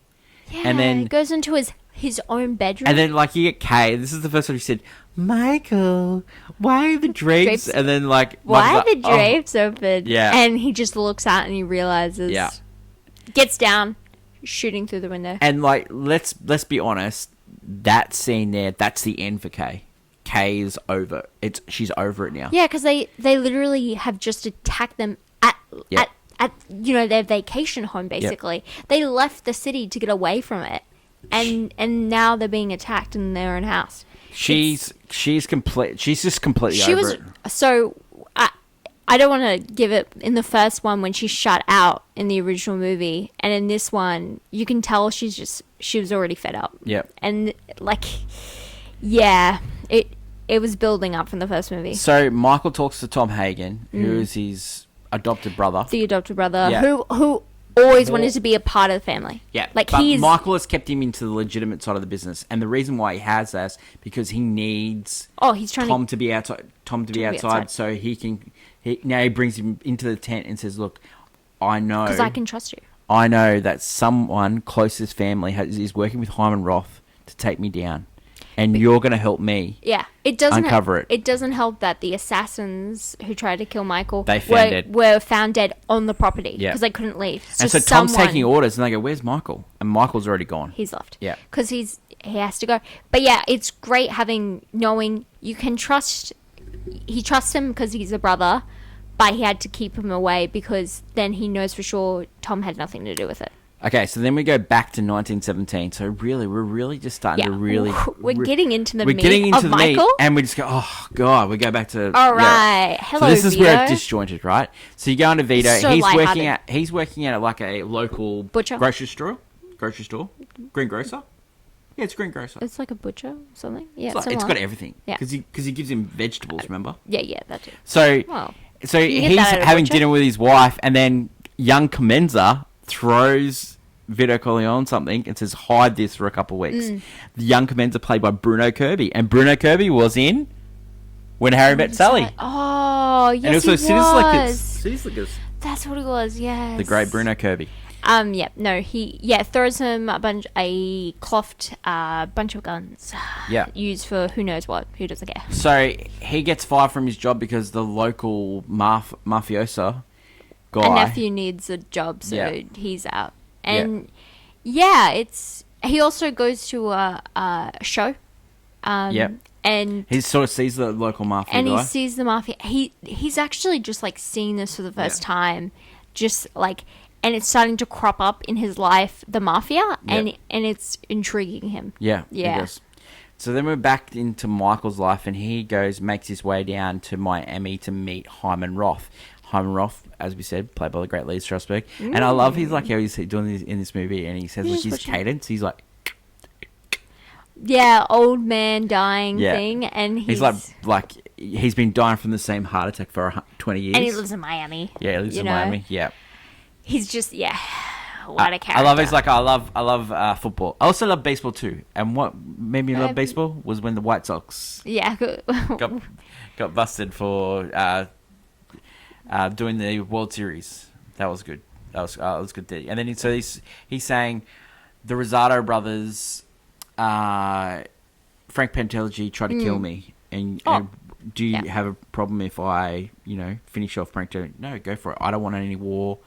B: Yeah,
C: and then
B: he goes into his own bedroom.
C: And then like you get Kay. This is the first time he said, Michael, why are the drapes? And then like...
B: Why are the drapes open?
C: Yeah.
B: And he just looks out and he realizes...
C: Yeah.
B: Gets down, shooting through the window.
C: And like, let's be honest, that scene there, that's the end for Kay. Kay is over. She's over it now.
B: Yeah, because they literally have just attacked them at their vacation home. Basically, they left the city to get away from it, and now they're being attacked in their own house. She's just
C: completely over it.
B: So I don't want to give it in the first one when she's shut out in the original movie, and in this one you can tell she was already fed up.
C: Yep.
B: And like, yeah, it was building up from the first movie.
C: So Michael talks to Tom Hagen, who is his adopted brother.
B: The adopted brother, who always wanted to be a part of the family.
C: Yeah, but Michael has kept him into the legitimate side of the business, and the reason why he has that because he needs
B: he's trying
C: Tom to be outside. Tom to be outside, so he can. Now he brings him into the tent and says, "Look, I know
B: because I can trust you.
C: I know that someone close to his family is working with Hyman Roth to take me down, and you're going to help me."
B: Yeah, it doesn't
C: uncover it.
B: It doesn't help that the assassins who tried to kill Michael
C: were
B: found dead on the property because they couldn't leave.
C: And so Tom's taking orders, and they go, "Where's Michael?" And Michael's already gone.
B: He's left.
C: Yeah,
B: because he has to go. But yeah, it's great knowing you can trust. He trusts him because he's a brother, but he had to keep him away because then he knows for sure Tom had nothing to do with it.
C: Okay, so then we go back to 1917. So really, we're really just starting to really...
B: We're getting into the meat of Michael.
C: And we just go, oh, God, we go back to...
B: All right. Hello,
C: so this is
B: Vito.
C: where it's disjointed, right? So you go into Vito.
B: So
C: he's working at like a local...
B: Butcher?
C: Grocery store? Greengrocer? Yeah, it's Greengrocer.
B: It's like a butcher or something? Yeah,
C: it's got everything.
B: Yeah.
C: Because he gives him vegetables, remember?
B: Yeah, that too.
C: So he's having dinner with his wife, and then young Comenza throws Vito Corleone something and says, hide this for a couple of weeks. The young Comenza played by Bruno Kirby, and Bruno Kirby was in When Harry Met Sally.
B: Oh, yes,
C: and also
B: he was.
C: City Slickers.
B: That's what it was, yes.
C: The great Bruno Kirby.
B: He throws him a bunch of guns.
C: Yeah.
B: Used for who knows what. Who doesn't care?
C: So he gets fired from his job because the local mafioso guy...
B: A nephew needs a job, so he's out. And he also goes to a show. And
C: he sort of sees the local mafia guy.
B: He sees the mafia. He's actually just like seeing this for the first time. Just like... And it's starting to crop up in his life, the mafia, and it's intriguing him.
C: Yeah. It does. So then we're back into Michael's life, and he makes his way down to Miami to meet Hyman Roth. Hyman Roth, as we said, played by the great Lee Strasberg. And I love how he's doing this in this movie, and he says like his cadence. He's like,
B: old man dying thing, and
C: he's like he's been dying from the same heart attack for 20 years,
B: and he lives in Miami.
C: Yeah, he lives in Miami. Yeah.
B: He's just, what a character.
C: I love I love football. I also love baseball too. And what made me love baseball was when the White Sox got busted for doing the World Series. That was good. That was good. And then he's saying the Rosado brothers, Frank Pentageli tried to kill me. And do you have a problem if I, finish off Frank? No, go for it. I don't want any war.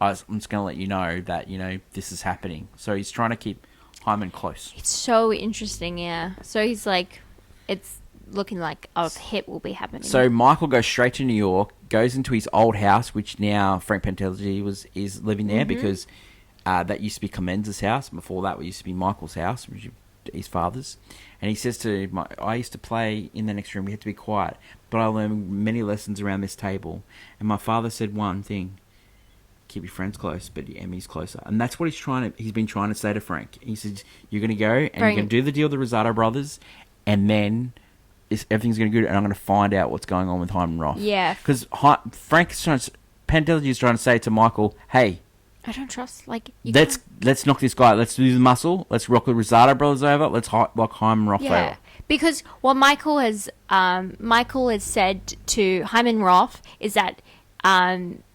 C: I'm just going to let you know that, this is happening. So he's trying to keep Hyman close.
B: It's so interesting, yeah. So he's like, it's looking like a hit will be happening.
C: So Michael goes straight to New York, goes into his old house, which now Frank Pentelgi is living there because that used to be Clemenza's house. Before that, it used to be Michael's house, which is his father's. And he says I used to play in the next room. We had to be quiet, but I learned many lessons around this table. And my father said one thing: keep your friends close, but your enemies closer. And that's what he's been trying to say to Frank. He says, you're going to go and you're going to do the deal with the Rosado brothers, and then everything's going to be good, and I'm going to find out what's going on with Hyman Roth.
B: Yeah.
C: Because Pentelgi is trying to say to Michael, hey,
B: I don't trust,
C: let's knock this guy. Let's do the muscle. Let's rock the Rosado brothers over. Let's lock Hyman Roth over.
B: Because what Michael has said to Hyman Roth is that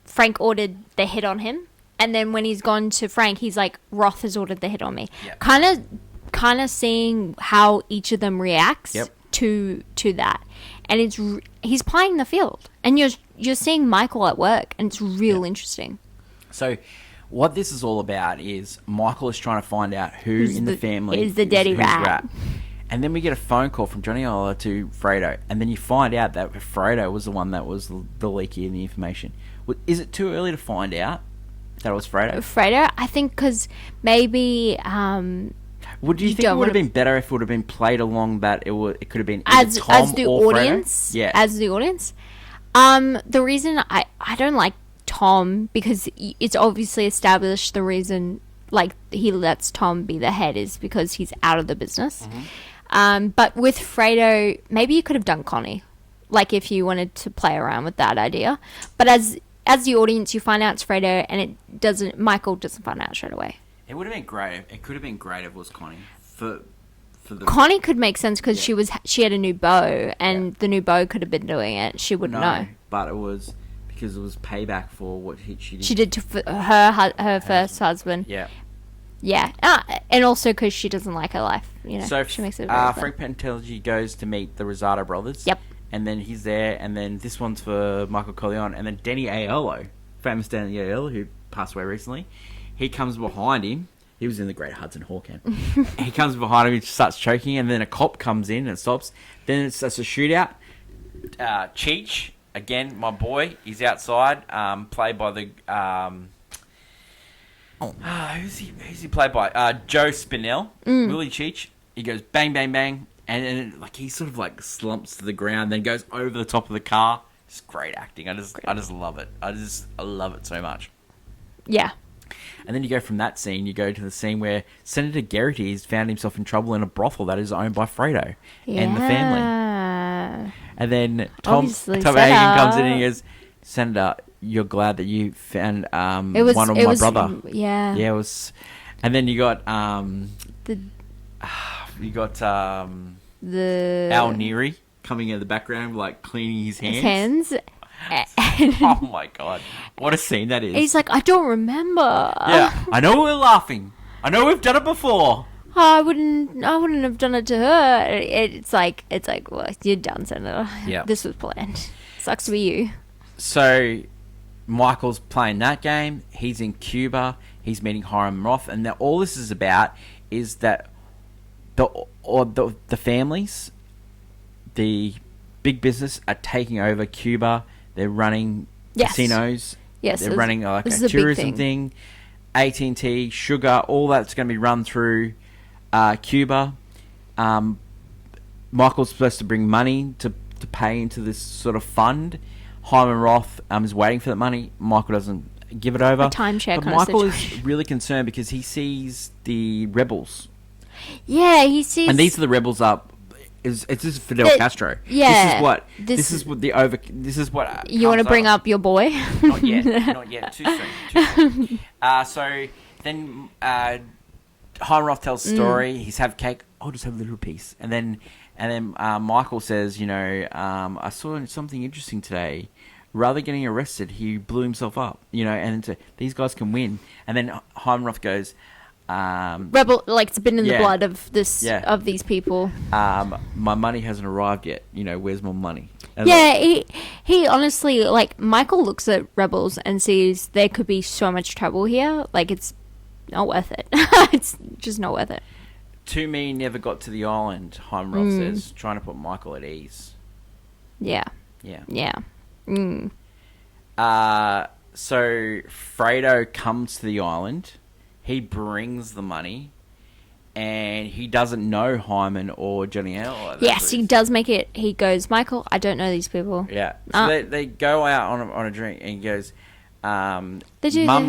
B: Frank ordered the hit on him, and then when he's gone to Frank, he's like, Roth has ordered the hit on me. Yep. Kind of seeing how each of them reacts to that, and he's playing the field, and you're seeing Michael at work, and it's real interesting.
C: So, what this is all about is Michael is trying to find out who in the family
B: is the daddy rat.
C: And then we get a phone call from Johnny Ola to Fredo, and then you find out that Fredo was the one that was the leaky in the information. Is it too early to find out that it was Fredo?
B: Fredo, I think, because maybe.
C: Do you think it would have been better if it would have been played along that it could have been
B: as
C: Tom
B: the
C: or
B: audience?
C: Fredo? Yeah,
B: as the audience. The reason I don't like Tom, because it's obviously established the reason he lets Tom be the head is because he's out of the business. But with Fredo, maybe you could have done Connie, if you wanted to play around with that idea. But as the audience, you find out it's Fredo, and Michael doesn't find out straight away.
C: It would have been great. It could have been great if it was Connie.
B: Connie could make sense because she had a new beau, and the new beau could have been doing it. She wouldn't know.
C: But it was because it was payback for what she did.
B: She did to her first husband.
C: Yeah.
B: Yeah, and also because she doesn't like her life.
C: So
B: she makes it
C: Frank Pentelgi goes to meet the Rosado brothers.
B: Yep.
C: And then he's there, and then this one's for Michael Corleone, and then Danny Aiello, famous Danny Aiello, who passed away recently. He comes behind him. He was in the Great Hudson Hawk. He comes behind him and starts choking, and then a cop comes in and stops. Then it's a shootout. Cheech, again, my boy, he's outside, played by the... who's he played by? Joe Spinell, Willie Cheech. He goes bang, bang, bang, and then he sort of slumps to the ground, then goes over the top of the car. It's great acting. I just love it. I love it so much.
B: Yeah.
C: And then you go from that scene, you go to the scene where Senator Garrity has found himself in trouble in a brothel that is owned by Fredo and the family. And then Tom Hagen comes in and he goes, Senator, you're glad that you found one of my brother.
B: Yeah.
C: Yeah, it was. And then you got
B: the
C: Al Neary coming in the background, cleaning his hands. Oh my god, what a scene that is!
B: He's like, I don't remember.
C: Yeah, I know we're laughing. I know we've done it before.
B: I wouldn't have done it to her. It's like, well, you're done, Senator.
C: Yeah,
B: this was planned. Sucks to be you.
C: So, Michael's playing that game. He's in Cuba. He's meeting Hiram Roth, and all this is about is that the families, the big business, are taking over Cuba. They're running casinos.
B: Yes,
C: they're running a tourism thing. AT&T, sugar, all that's going to be run through Cuba. Michael's supposed to bring money to pay into this sort of fund. Hyman Roth is waiting for that money. Michael doesn't give it over.
B: A timeshare
C: but
B: kind
C: Michael
B: of situation.
C: is really concerned because he sees the rebels.
B: Yeah, he sees...
C: And these are the rebels up. It's just Fidel Castro.
B: Yeah.
C: This is what
B: you want to bring up your boy?
C: Not yet. Too soon. So then Hyman Roth tells the story. He's have cake. I'll just have a little piece. And then Michael says, I saw something interesting today. Rather getting arrested, he blew himself up. And these guys can win. And then Hyman Roth goes,
B: rebel, it's been in the blood of of these people.
C: My money hasn't arrived yet. Where's my money? And
B: he honestly, Michael looks at rebels and sees there could be so much trouble here. It's not worth it. It's just not worth it.
C: Toomey never got to the island, Hyman Roth says, trying to put Michael at ease.
B: Yeah.
C: Yeah.
B: Yeah. Mm.
C: So Fredo comes to the island. He brings the money, and he doesn't know Hyman or Johnny L.
B: Yes, he does make it. He goes, Michael, I don't know these people.
C: Yeah. So they go out on a drink, and he goes, Mum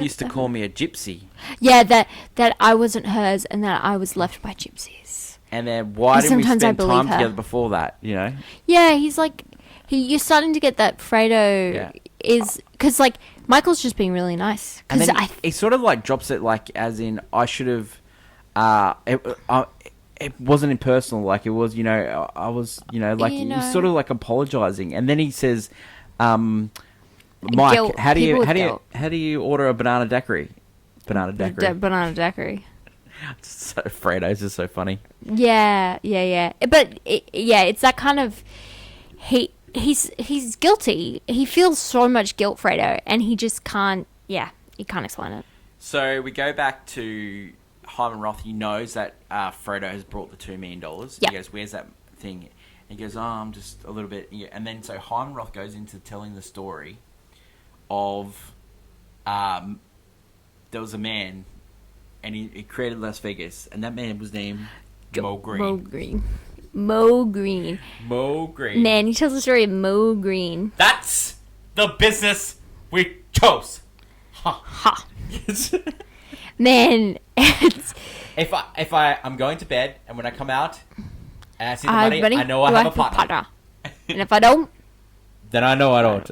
C: used to call me a gypsy.
B: Yeah, that I wasn't hers, and that I was left by gypsies.
C: And then why didn't we spend time together before that? You know?
B: Yeah, he's like, you're starting to get that Fredo is because like Michael's just being really nice.
C: And then he sort of like drops it like as in I should have. It wasn't impersonal. Like it was, you know, I was, you know, like he was sort of like apologizing, and then he says, "Mike,
B: guilt.
C: how do you order a banana daiquiri?" Banana daiquiri. So Fredo's just so funny.
B: Yeah. But it's that kind of he's guilty. He feels so much guilt, Fredo, and he just can't. Yeah, he can't explain it.
C: So we go back to Hyman Roth. He knows that Fredo has brought the $2 million. Yep. He goes, "Where's that thing?" And he goes, "Oh, I'm just a little bit." Yeah. And then so Hyman Roth goes into telling the story of there was a man, and he created Las Vegas, and that man was named Mo Green.
B: Mo Green. Man, he tells the story of Mo Green.
C: That's the business we chose.
B: Ha. Man,
C: if I'm going to bed, and when I come out and I see the money, I know I have a partner.
B: And if I don't,
C: then I know I don't.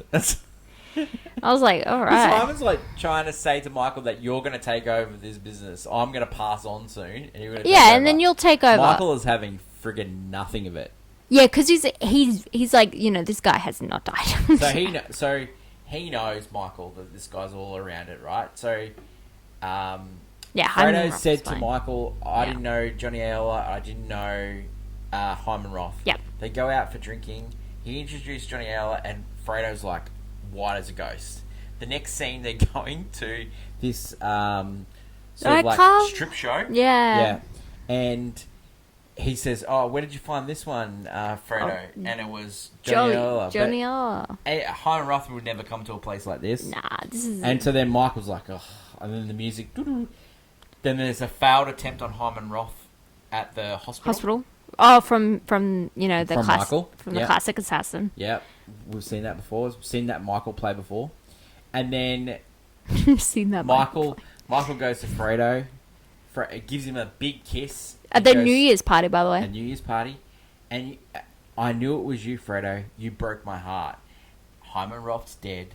B: I was like, all right.
C: Simon's like trying to say to Michael that you're going to take over this business. I'm going to pass on soon, and you're going to take over.
B: and then you'll take over.
C: Michael is having friggin' nothing of it.
B: Yeah, because he's like, you know, this guy has not died.
C: So he knows, Michael, that this guy's all around it, right? So, Fredo said to Michael, I didn't know Johnny Ayala, I didn't know Hyman Roth.
B: Yep.
C: They go out for drinking. He introduced Johnny Ayala, and Fredo's like white as a ghost. The next scene, they're going to this sort of like strip show.
B: Yeah.
C: And he says, "Oh, where did you find this one, Fredo?" And it was Johnny Ayala.
B: Johnny Ayala.
C: Hyman Roth would never come to a place like this.
B: Nah, this is...
C: And so then Michael's like, oh, and then the music. Then there's a failed attempt on Hyman Roth at the hospital.
B: Oh, from you know the
C: Michael.
B: From the classic assassin.
C: Yeah, we've seen that before. We've seen that Michael play before, and then
B: seen that
C: Michael goes to Fredo. Gives him a big kiss
B: at the New Year's party, by the way.
C: A New Year's party, and I knew it was you, Fredo. You broke my heart. Hyman Roth's dead.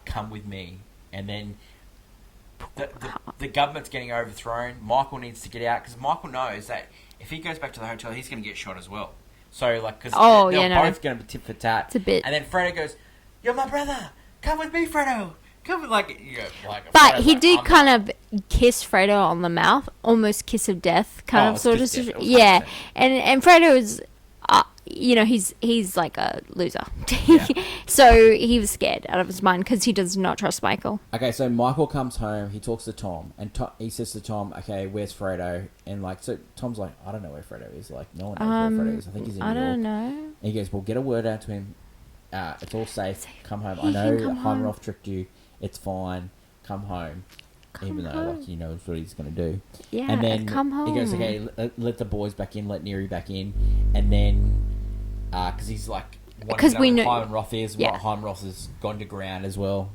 C: Come with me, and then. The government's getting overthrown. Michael needs to get out because Michael knows that if he goes back to the hotel, he's going to get shot as well. So, like, because they're both going to be tit for tat.
B: It's a bit.
C: And then Fredo goes, "You're my brother. Come with me, Fredo. Come with but
B: Fredo's he did kind of kiss Fredo on the mouth, almost kiss of death, kind of sort of. Yeah, and Fredo is. You know, he's like a loser. Yeah. So he was scared out of his mind because he does not trust Michael.
C: Okay, so Michael comes home. He talks to Tom, and he says to Tom, "Okay, where's Fredo?" And like, so Tom's like, "I don't know where Fredo is. Like, no one knows where Fredo is. I think he's in New York." I don't know. And he goes, "Well, get a word out to him. It's all safe. Come home. I know Hyman Roth tricked you. It's fine. Come home." Even though, like, he knows what he's going to do.
B: Yeah,
C: and then
B: come home.
C: He goes, "Okay, let the boys back in. Let Neary back in." And then, because he's like, because we know Hyman Roth is. Yeah. Hyman Roth has gone to ground as well.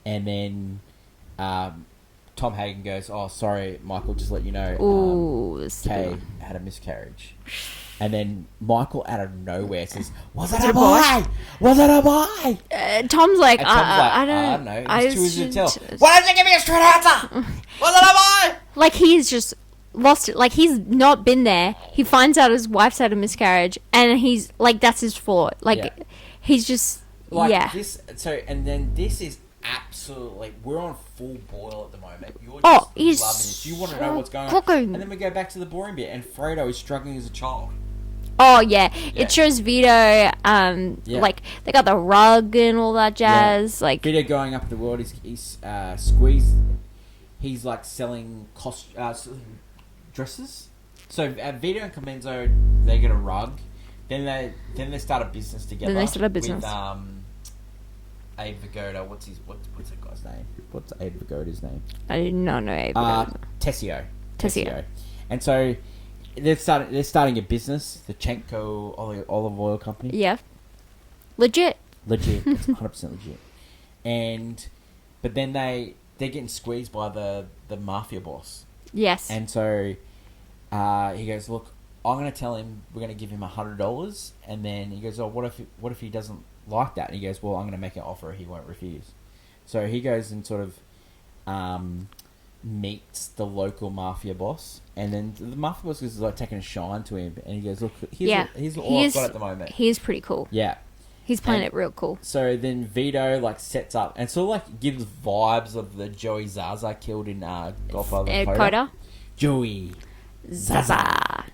C: And then, Tom Hagen goes, "Oh, sorry, Michael. Just let you know, Kay had a miscarriage." And then Michael, out of nowhere, says, "Was it a boy? Was it a boy?"
B: Tom's like,
C: I don't know. It's too easy to tell. Why don't you give me a straight answer? Was it a boy?
B: Like, he's just lost it. Like, he's not been there. He finds out his wife's had a miscarriage, and he's like, that's his fault. Like, he's just,
C: This, so, and then this is absolutely, we're on full boil at the moment. You're just loving this. You want to know what's going on. And then we go back to the boring bit, and Fredo is struggling as a child.
B: Oh, yeah. It shows Vito, like, they got the rug and all that jazz. Like,
C: Vito going up the world, he's squeezed. He's, like, selling dresses. So, Vito and Comenzo, they get a rug. Then they start a business together.
B: Then they start a business.
C: With, Abe Vigoda. What's that guy's name? What's Abe Vigoda's name?
B: I did not know Abe Vigoda.
C: Tessio. And so they're starting a business, the Chenko olive oil company.
B: Yeah. Legit.
C: It's 100% legit. But then they're getting squeezed by the mafia boss.
B: Yes.
C: And so he goes, look, I'm going to tell him we're going to give him $100, and then he goes, oh, what if he doesn't like that? And he goes, well, I'm going to make an offer he won't refuse. So he goes and sort of meets the local mafia boss, and then the mafia boss is like taking a shine to him, and he goes, look, here's all I've got at the moment.
B: He is pretty cool.
C: Yeah.
B: He's playing it real cool.
C: So then Vito like sets up and sort of like gives vibes of the Joey Zaza killed in Godfather.
B: Coda.
C: Joey
B: Zaza.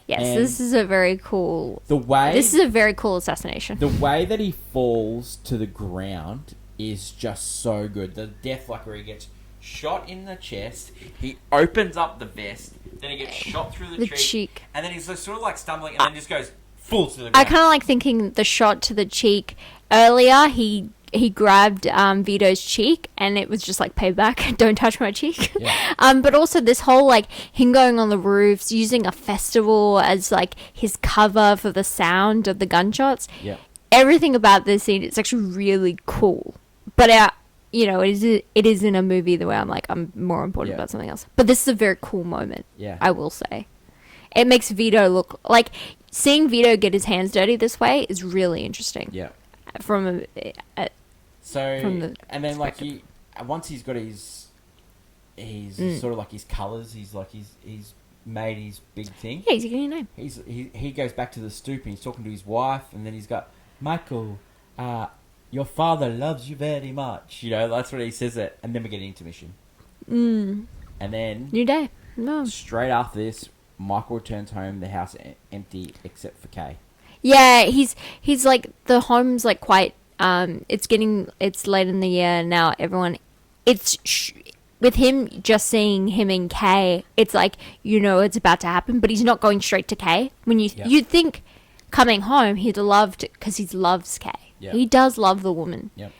B: Yes,
C: And
B: this is a very cool. This is a very cool assassination.
C: The way that he falls to the ground is just so good. The death, like where he gets shot in the chest, he opens up the vest, then he gets shot through the cheek, and then he's sort of like stumbling, and then just goes full to the ground.
B: I kind of like thinking the shot to the cheek earlier. He grabbed Vito's cheek, and it was just like payback. Don't touch my cheek.
C: Yeah.
B: But also this whole like him going on the roofs, using a festival as like his cover for the sound of the gunshots.
C: Yeah.
B: Everything about this scene, it's actually really cool. But it is in a movie the way I'm more important about something else. But this is a very cool moment.
C: Yeah.
B: I will say, it makes Vito look like seeing Vito get his hands dirty this way is really interesting.
C: Yeah.
B: And
C: then like once he's got his sort of like his colours, he's made his big thing.
B: Yeah, he's getting a name.
C: He goes back to the stoop and he's talking to his wife, and then he's got, Michael, your father loves you very much. That's what he says it, and then we get into intermission. And then
B: New day. No.
C: Straight after this, Michael returns home. The house empty except for Kay.
B: Yeah, he's like the home's like quite. It's late in the year now. Everyone, with him just seeing him and Kay. It's like it's about to happen, but he's not going straight to Kay. When you'd think coming home he'd loved because he loves Kay. Yep. He does love the woman.
C: Yep.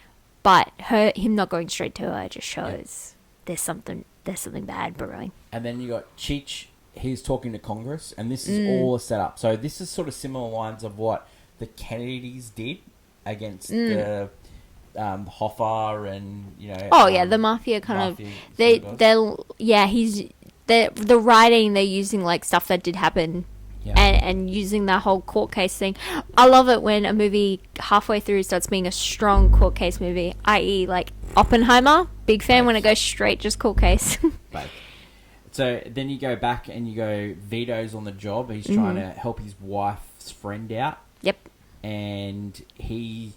B: But him not going straight to her just shows there's something bad brewing. And
C: then you got Cheech. He's talking to Congress, and this is all a setup. So this is sort of similar lines of what the Kennedys did against the Hoffa and
B: the mafia kind of the writing they're using like stuff that did happen. Yeah. And using that whole court case thing. I love it when a movie halfway through starts being a strong court case movie, i.e. like Oppenheimer. Big fan when it goes straight, just court case.
C: Right. So then you go back and you go, Vito's on the job. He's trying to help his wife's friend out.
B: Yep.
C: And he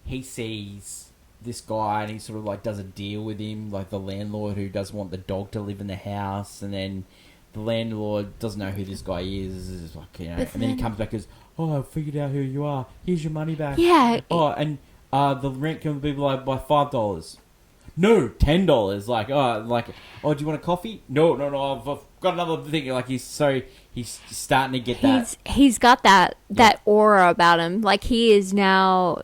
C: sees this guy and he sort of like does a deal with him, like the landlord who doesn't want the dog to live in the house, and then the landlord doesn't know who this guy is, like, and then he comes back and goes, oh, I figured out who you are. Here's your money back.
B: Yeah.
C: Oh, and the rent can be like by $5. No, $10. Like, do you want a coffee? No, I've got another thing. Like, he's starting to get that.
B: He's got that aura about him. Like, he's the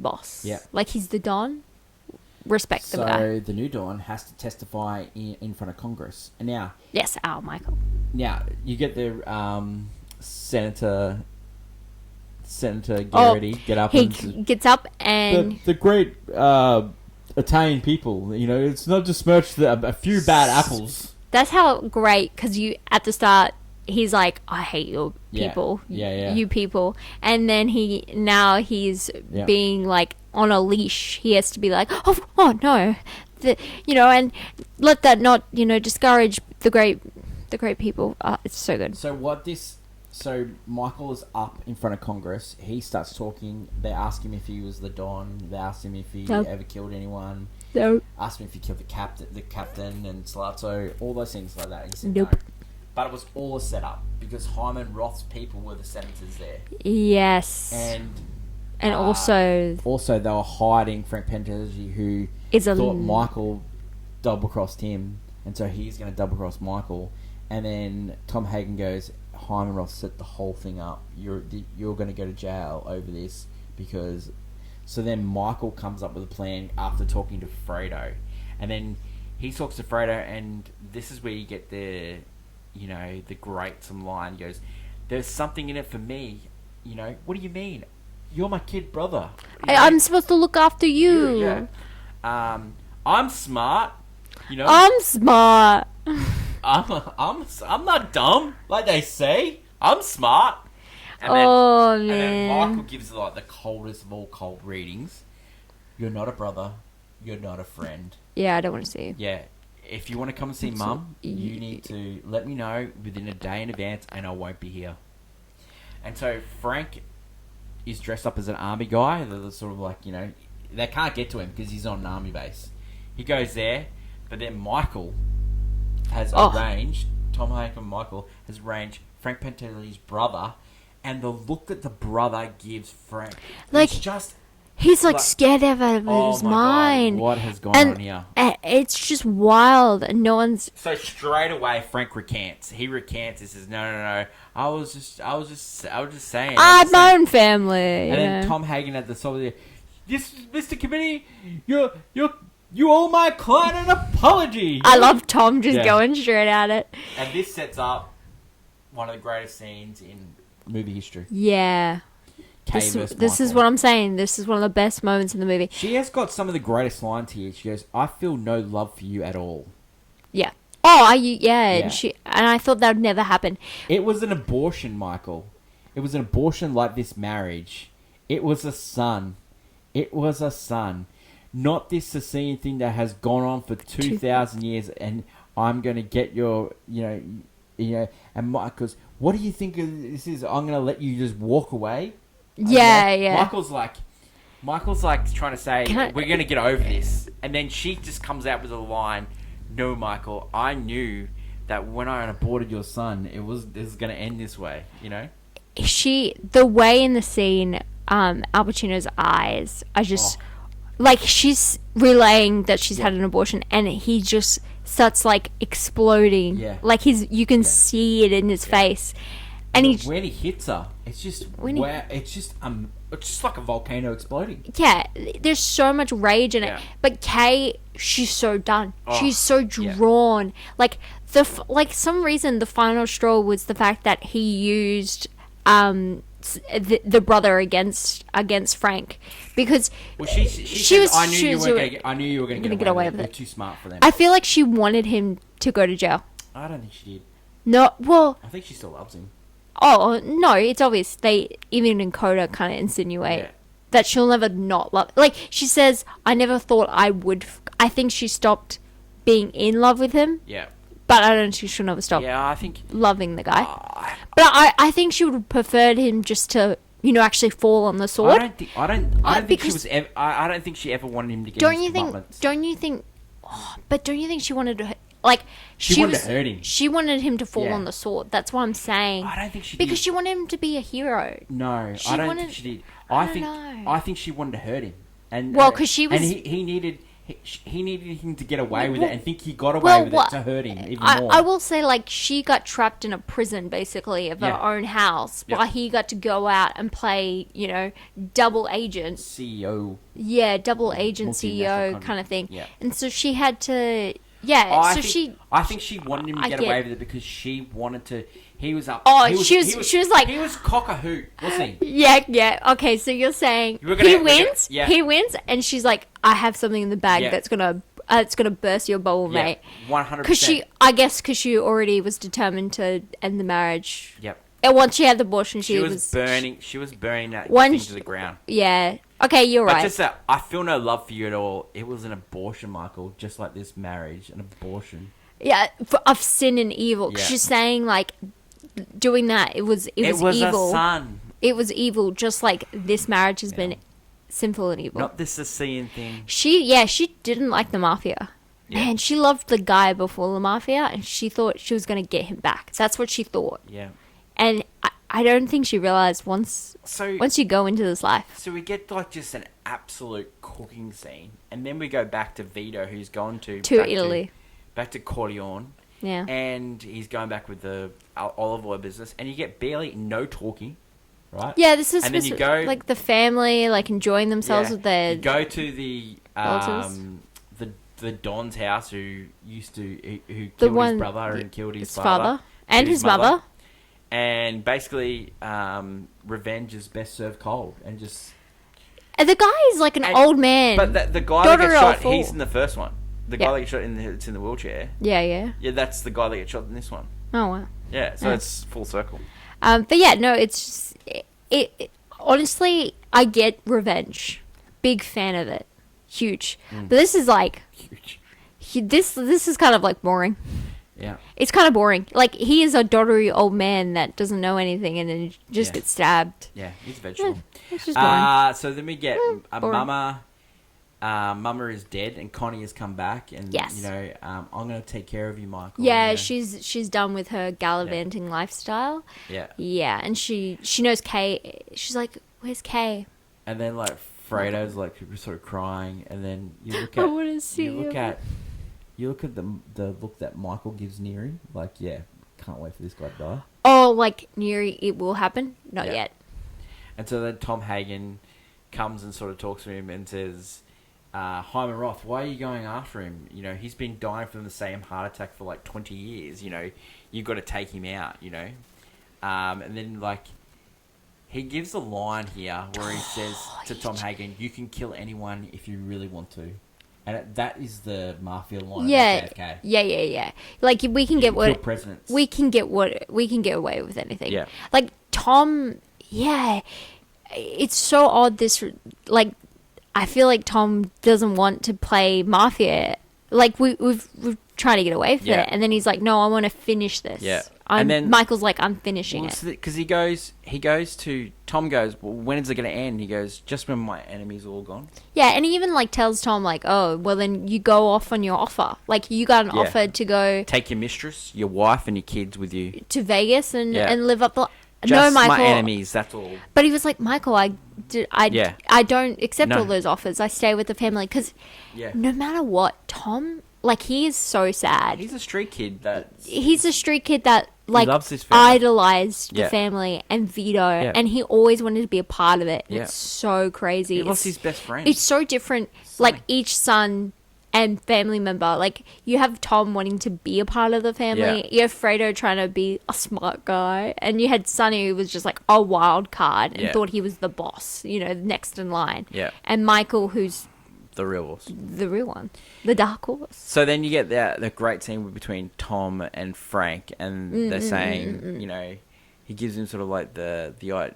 B: boss.
C: Yeah.
B: Like, he's the Don. Respect the guy.
C: So the new Don has to testify in front of Congress. And now...
B: Yes, Michael.
C: Now, you get the Senator Garrity get up.
B: He gets up and...
C: The great Italian people, it's not just smirched a few bad apples.
B: That's how great, because at the start, he's like, I hate your people.
C: Yeah.
B: You people. And then he's being like on a leash. He has to be like, oh no. And let that not, discourage the great people. It's so good.
C: So Michael is up in front of Congress. He starts talking. They ask him if he was the Don. They ask him if he ever killed anyone.
B: No.
C: Ask him if he killed the captain and Salazzo, all those things like that. He said
B: nope.
C: No. But it was all a setup because Hyman Roth's people were the senators there.
B: Yes. And also
C: they were hiding Frank Pentaggi, who thought Michael double-crossed him, and so he's going to double-cross Michael. And then Tom Hagen goes, Hyman Roth set the whole thing up. You're going to go to jail over this because So then Michael comes up with a plan after talking to Fredo. And then he talks to Fredo, and this is where you get the great some line. He goes, "There's something in it for me." What do you mean? You're my kid brother.
B: I'm supposed to look after you.
C: Yeah. I'm smart.
B: I'm smart.
C: I'm not dumb like they say. I'm smart. And
B: man.
C: then Michael gives like the coldest of all cold readings. You're not a brother. You're not a friend.
B: Yeah, I don't want to see you.
C: Yeah. If you want to come and see Mum, you need to let me know within a day in advance, and I won't be here. And so Frank is dressed up as an army guy. They're sort of like, they can't get to him because he's on an army base. He goes there, but then Michael has arranged, Tom Hanks and Michael has arranged Frank Penteli's brother, and the look that the brother gives Frank,
B: like,
C: it's just...
B: He's like scared out of his mind.
C: God, what has gone on here?
B: It's just wild, and no one's...
C: So straight away, Frank recants. He recants. He says, "No. I was just saying.
B: I have my own family."
C: And then Tom Hagen at the top of the, "Yes, Mr. Committee, you owe my client an apology."
B: I love Tom just going straight at it.
C: And this sets up one of the greatest scenes in movie history.
B: Yeah. This is what I'm saying. This is one of the best moments in the movie.
C: She has got some of the greatest lines here. She goes, "I feel no love for you at all."
B: Yeah. Oh, yeah. And I thought that would never happen.
C: It was an abortion, Michael. It was an abortion like this marriage. It was a son. It was a son. Not this Sicilian thing that has gone on for 2,000 years, and I'm going to get your, and Mike goes, "What do you think this is? I'm going to let you just walk away?"
B: Yeah.
C: Michael's like trying to say, "We're going to get over this." And then she just comes out with a line, "No, Michael, I knew that when I aborted your son, it was going to end this way,
B: The way in the scene, Al Pacino's eyes, I just... Like, she's relaying that she's had an abortion, and he just starts, like, exploding.
C: Yeah.
B: Like, you can see it in his face. And
C: when he hits her, it's just it's just like a volcano exploding.
B: Yeah, there's so much rage in it. But Kay, she's so done. She's so drawn. Yeah. Like some reason the final straw was the fact that he used the brother against Frank, because
C: she said, "I knew you were going to get away with it. You're too smart for them."
B: I feel like she wanted him to go to jail.
C: I don't think she did.
B: No, well,
C: I think she still loves him.
B: Oh, no, it's obvious. They, even in Coda, kind of insinuate that she'll never not love... Like, she says, "I never thought I would..." I think she stopped being in love with him.
C: Yeah.
B: But I don't think she'll never stop loving the guy. But I think she would have preferred him just to, actually fall on the sword.
C: I don't think she ever wanted him to get his comeuppance.
B: Don't you think... but don't you think she wanted to... Like,
C: she wanted to hurt him.
B: She wanted him to fall on the sword. That's what I'm saying.
C: I don't think she did.
B: Because she wanted him to be a hero.
C: No, I don't think she did. I think she wanted to hurt him. And
B: because she was...
C: And he needed him to get away with it, and think he got away with it to hurt him even more.
B: I will say, like, she got trapped in a prison, basically, of her own house, while he got to go out and play, double agent.
C: CEO.
B: Yeah, double agent CEO kind of thing.
C: Yeah.
B: And so she had to...
C: I think she wanted him to get away with it because she wanted to... He was up...
B: she was like...
C: He was cock-a-hoot, wasn't he?
B: Yeah. Okay, so you're saying he wins, and she's like, "I have something in the bag that's gonna burst your bubble, mate."
C: 100%.
B: Because she already was determined to end the marriage.
C: Yep.
B: And once she had the abortion,
C: she was burning that thing to the ground.
B: Yeah. Okay, you're right.
C: But just that, "I feel no love for you at all." It was an abortion, Michael. Just like this marriage, an abortion.
B: Yeah, of sin and evil. Yeah. She's saying, like, doing that, it was evil.
C: A son.
B: It was evil, just like this marriage has been sinful and evil.
C: Not this Sicilian thing.
B: She didn't like the mafia. Yeah. Man, she loved the guy before the mafia, and she thought she was going to get him back. That's what she thought.
C: Yeah.
B: And I don't think she realized once you go into this life.
C: So we get like just an absolute cooking scene, and then we go back to Vito, who's gone to
B: Italy,
C: back to Corleone.
B: Yeah.
C: And he's going back with the olive oil business, and you get barely no talking. right?
B: Yeah, this is
C: And then you go
B: like the family, like enjoying themselves with their.
C: You go to the
B: relatives.
C: the Don's house who killed
B: one-
C: his brother and killed his
B: his
C: father
B: and his mother.
C: and basically revenge is best served cold and just.
B: And the guy is like an old man.
C: But the guy that gets shot, he's in the first one. The guy that gets shot it's in the wheelchair.
B: Yeah.
C: Yeah, that's the guy that gets shot in this one.
B: Oh wow.
C: Yeah, so it's full circle.
B: But yeah, no, it's it honestly, I get revenge. Big fan of it. Huge. But this is like
C: Huge.
B: this is kind of like boring.
C: Yeah.
B: It's kind of boring. Like he is a doddery old man that doesn't know anything and then just gets stabbed.
C: Yeah, he's a vegetable.
B: It's just boring.
C: So then we get a
B: boring.
C: Mama. Mama is dead and Connie has come back and
B: Yes.
C: you know I'm gonna take care of you, Michael.
B: Yeah,
C: you know.
B: she's done with her gallivanting lifestyle.
C: Yeah.
B: Yeah, and she knows Kay. She's like, "Where's Kay?"
C: And then like Fredo's like sort of crying, and then you look
B: I
C: at
B: want to see
C: you look
B: him.
C: at the look that Michael gives Neri. Like, yeah, can't wait for this guy to die.
B: Oh, like Neri, it will happen. Not
C: Yeah.
B: yet.
C: And so then Tom Hagen comes and sort of talks to him and says, Hyman Roth, why are you going after him? You know, he's been dying from the same heart attack for like 20 years. You know, you've got to take him out, you know. And then, like, he gives a line here where he says to Tom Hagen, you can kill anyone if you really want to. And that is the mafia line
B: Yeah,
C: of JFK.
B: yeah. Like we can get
C: Kill
B: what
C: presidents.
B: we can get away with anything.
C: Yeah.
B: Like Tom, yeah, it's so odd. This like, I feel like Tom doesn't want to play mafia. Like we've tried to get away from it, and then he's like, no, I want to finish this.
C: Yeah.
B: And
C: then
B: Michael's like, I'm finishing it.
C: Because Tom goes, well, when is it going to end? He goes, just when my enemy's all gone.
B: Yeah, and he even like tells Tom like, oh, well then you go off on your offer. Like you got an offer to go
C: Take your mistress, your wife, and your kids with you.
B: to Vegas and live up the.
C: Just
B: no, Michael.
C: my enemies, that's all.
B: But he was like, Michael, I don't accept
C: No.
B: all those offers. I stay with the family because no matter what, Tom, like he is so sad.
C: He's a street kid
B: He's a street kid that like
C: loves his family.
B: idolized the
C: Yeah.
B: family and Vito,
C: Yeah.
B: and he always wanted to be a part of it. And
C: Yeah.
B: It's so crazy.
C: He lost his best friend.
B: It's so different. Like each son and family member. Like you have Tom wanting to be a part of the family.
C: Yeah.
B: You have Fredo trying to be a smart guy, and you had Sonny who was just like a wild card and thought he was the boss. You know, next in line.
C: Yeah.
B: And Michael, who's
C: the real boss.
B: the real one, the dark horse.
C: So then you get the great scene between Tom and Frank, and they're saying, you know, he gives him sort of like the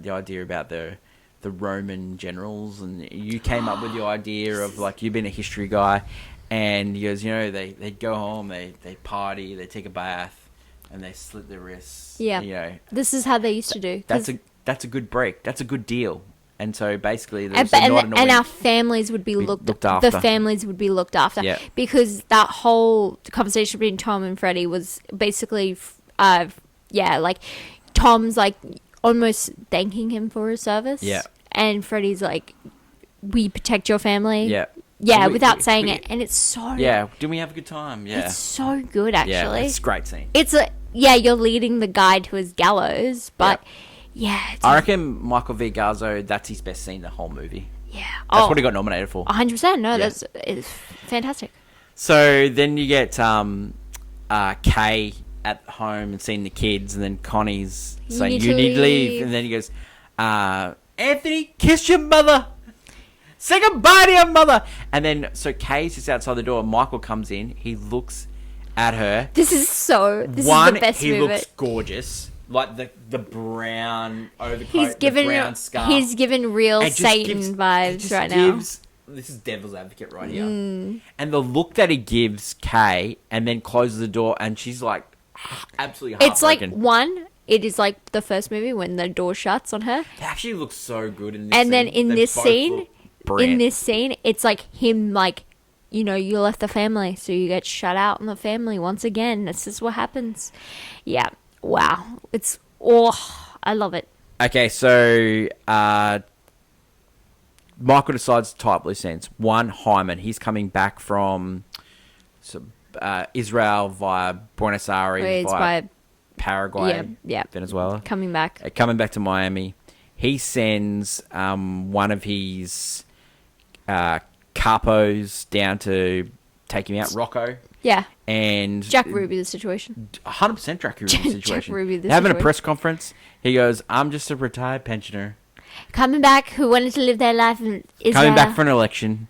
C: idea about the Roman generals, and you came up with the idea of like you've been a history guy, and he goes, you know, they go home, they party, they take a bath, and they slit their wrists.
B: Yeah,
C: you know,
B: this is how they used to do.
C: that's a good break. That's a good deal. And so basically,
B: and our families would be looked
C: after.
B: The families would be looked after.
C: Yeah.
B: Because that whole conversation between Tom and Freddie was basically, like Tom's like almost thanking him for his service.
C: Yeah.
B: And Freddie's like, we protect your family.
C: Yeah.
B: Yeah, without saying it, and it's so.
C: Yeah. Did we have a good time? Yeah.
B: It's so good, actually.
C: Yeah, it's a great scene.
B: It's you're leading the guy to his gallows, but.
C: Yeah.
B: Yeah,
C: I reckon Michael V. Garzo, that's his best scene in the whole movie.
B: Yeah.
C: That's what he got nominated for.
B: 100%. No,
C: Yeah.
B: it's fantastic.
C: So then you get Kay at home and seeing the kids, and then Connie's saying, you need to leave. And then he goes, Anthony, kiss your mother. Say goodbye to your mother. And then, so Kay's just outside the door, and Michael comes in. He looks at her.
B: This is the best
C: he
B: movie.
C: looks gorgeous. Like the brown overcoat,
B: He's given
C: the brown scarf.
B: He's given real
C: It just
B: Satan
C: gives-
B: vibes
C: it just
B: right now.
C: gives- This is devil's advocate right here. And the look that he gives Kay, and then closes the door, and she's like absolutely
B: It's like
C: heartbroken.
B: it is like the first movie when the door shuts on her,
C: They actually look so good in this
B: and then
C: scene.
B: in
C: They
B: this
C: both
B: scene,
C: look brilliant.
B: it's like him like, you know, you left the family, so you get shut out in the family once again. This is what happens. Yeah. Wow. I love it.
C: Okay, so Michael decides to tie up loose ends. One, Hyman. He's coming back from Israel via Buenos Aires,
B: It's
C: via
B: by
C: Paraguay,
B: yeah.
C: Venezuela.
B: Coming back.
C: Coming back to Miami. he sends one of his capos down to take him out, Rocco.
B: Yeah.
C: And
B: Jack Ruby the situation.
C: 100% Jack Ruby the situation.
B: Jack Ruby the
C: Having a
B: situation.
C: press conference, he goes, "I'm just a retired pensioner
B: Coming back, who wanted to live their life in Israel.
C: coming back for an election,"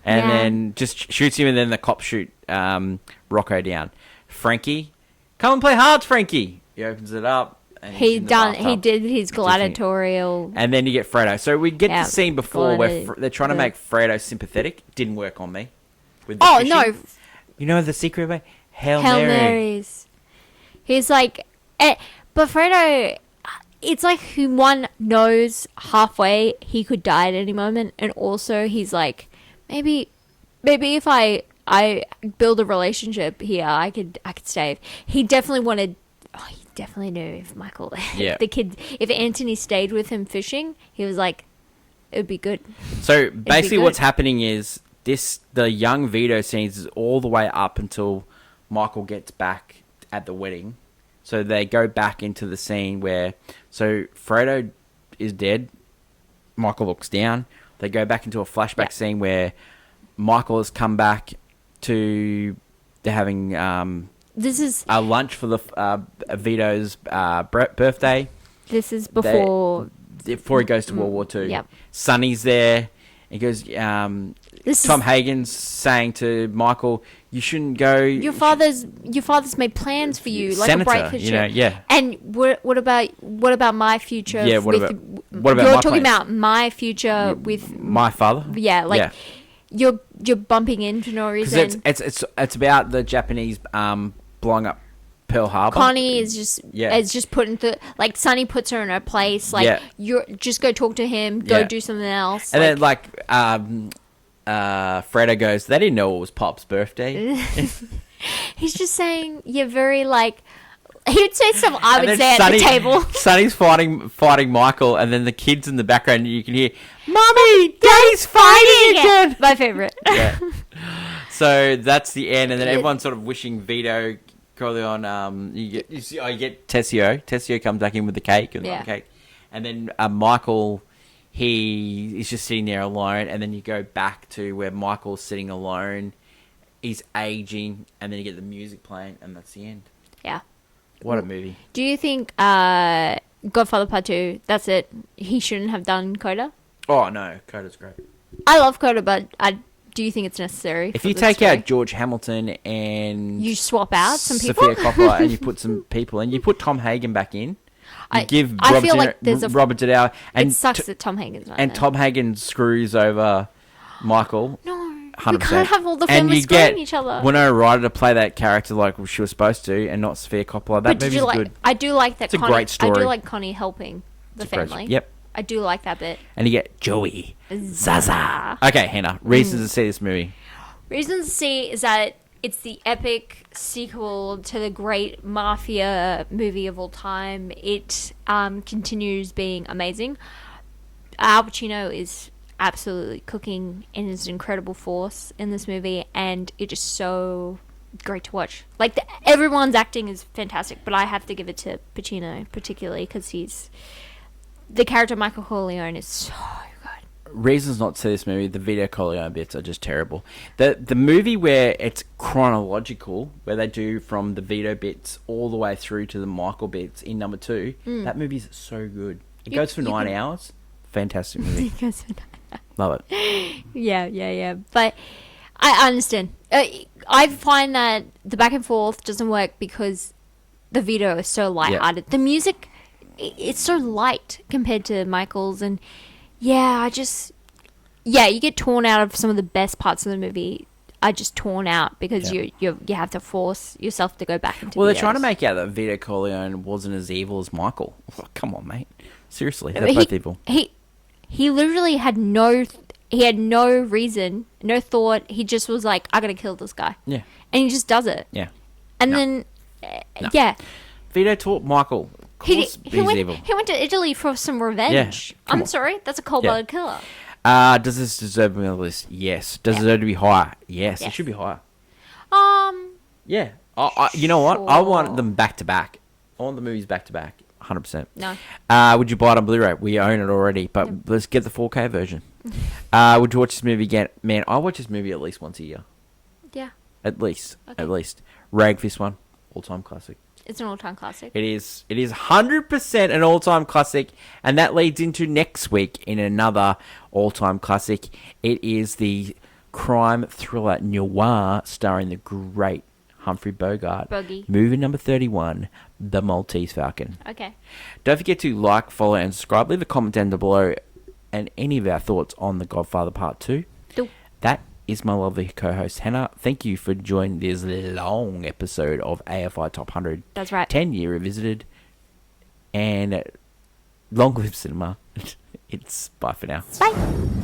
C: and
B: Yeah.
C: then just shoots him, and then the cops shoot Rocco down. Frankie, come and play hearts, Frankie. He opens it up. And he's in the bathtub.
B: He did his gladiatorial.
C: And then you get Fredo. So we get
B: Yeah,
C: the scene before where they're trying to make Fredo sympathetic. Didn't work on me. With the fishing.
B: No.
C: You know the secret way? Hail
B: Hail
C: Mary.
B: Marys. He's like, but Fredo, it's like one knows halfway he could die at any moment, and also he's like, maybe if I build a relationship here, I could stay. He definitely wanted. Oh, he definitely knew if Michael,
C: Yeah.
B: if Anthony stayed with him fishing, he was like, it would be good.
C: So basically,
B: good.
C: what's happening is the young Vito scenes is all the way up until Michael gets back at the wedding. So they go back into the scene where Fredo is dead. Michael looks down. They go back into a flashback scene where Michael has come back to they're having
B: This is
C: a lunch for the Vito's birthday.
B: This is before
C: he goes to World War II.
B: Yep.
C: Sonny's there. He goes. Tom Hagen's saying to Michael, "You shouldn't go.
B: Your father's made plans for you, like
C: Senator,
B: a bright future."
C: you know, yeah.
B: And what about my future?
C: Yeah, what about
B: you're
C: my
B: talking
C: plans?
B: about my future with
C: my father?
B: Yeah, like you're bumping in for no reason.
C: Because it's about the Japanese blowing up Pearl Harbor.
B: Connie is just putting like Sonny puts her in her place. Like you're just go talk to him, go do something else.
C: And then Fredo goes, "They didn't know it was Pop's birthday."
B: He's just saying you're very like. He would say stuff I would say
C: Sonny,
B: at the table.
C: Sonny's fighting Michael, and then the kids in the background you can hear, "Mommy, Daddy's fighting again."
B: My favorite.
C: Yeah. So that's the end, and then everyone's sort of wishing Vito Corleone. You get Tessio. Tessio comes back in with the cake and the cake, and then Michael. He is just sitting there alone, and then you go back to where Michael's sitting alone. He's aging, and then you get the music playing, and that's the end.
B: Yeah.
C: What a movie.
B: Do you think Godfather Part 2, that's it? He shouldn't have done Coda?
C: Oh, no. Coda's great.
B: I love Coda, but do you think it's necessary?
C: If you take out George Hamilton and...
B: You swap out some people?
C: Sophia Coppola, and you put some people in. You put Tom Hagen back in.
B: I feel like there's
C: Robert De Niro. And
B: it sucks that Tom Hagen's not
C: and
B: there.
C: Tom Hagen screws over Michael.
B: No.
C: 100%.
B: We can't have all the families screwing each other.
C: Winona Ryder to play that character like she was supposed to, and not Sophia Coppola. That movie's good.
B: I do like that.
C: It's a great story.
B: I do like Connie helping the family.
C: Yep.
B: I do like that bit.
C: And you get Joey Zaza. Okay, Hannah. Reasons to see this movie.
B: Reasons to see is that it's the epic sequel to the great mafia movie of all time. It continues being amazing. Al Pacino is absolutely cooking and is an incredible force in this movie, and it is so great to watch. Like everyone's acting is fantastic, but I have to give it to Pacino particularly because the character Michael Corleone is so good.
C: Reasons not to see this movie: the Vito Corleone bits are just terrible. The movie where it's chronological, where they do from the Vito bits all the way through to the Michael bits in number 2, that movie's so good. It goes for 9 hours. Fantastic movie. Love it.
B: Yeah. But I understand. I find that the back and forth doesn't work because the Vito is so lighthearted. The music, it's so light compared to Michael's, and you get torn out of some of the best parts of the movie. Are just torn out because you have to force yourself to go back into.
C: Well, they're trying to make out that Vito Corleone wasn't as evil as Michael. Oh, come on, mate. Seriously, they're both evil.
B: He literally had no reason, no thought. He just was like, I gotta kill this guy.
C: Yeah.
B: And he just does it.
C: Yeah.
B: And then,
C: Vito taught Michael. He's evil.
B: He went to Italy for some revenge.
C: Yeah.
B: I'm sorry, that's a cold-blooded killer.
C: Does this deserve to be on the list? Yes. Does it deserve to be higher? Yes. It should be higher. Yeah. You know what? I want them back to back. I want the movies back to back. 100%.
B: No.
C: Would you buy it on Blu-ray? We own it already, but
B: Yep.
C: let's get the 4K version. Would you watch this movie again? Man, I watch this movie at least once a year.
B: Yeah.
C: At least.
B: Okay.
C: At least. Ragfist one. All-time classic.
B: It's an all-time classic.
C: It is 100% an all-time classic, and that leads into next week in another all-time classic. It is the crime thriller noir starring the great Humphrey Bogart.
B: Bogey.
C: Movie number 31, The Maltese Falcon.
B: Okay.
C: Don't forget to like, follow, and subscribe. Leave a comment down below and any of our thoughts on The Godfather Part 2.
B: Do.
C: That is my lovely co-host, Hannah. Thank you for joining this long episode of AFI Top 100.
B: That's right.
C: 10-year revisited. And long live cinema. It's bye for now.
B: Bye.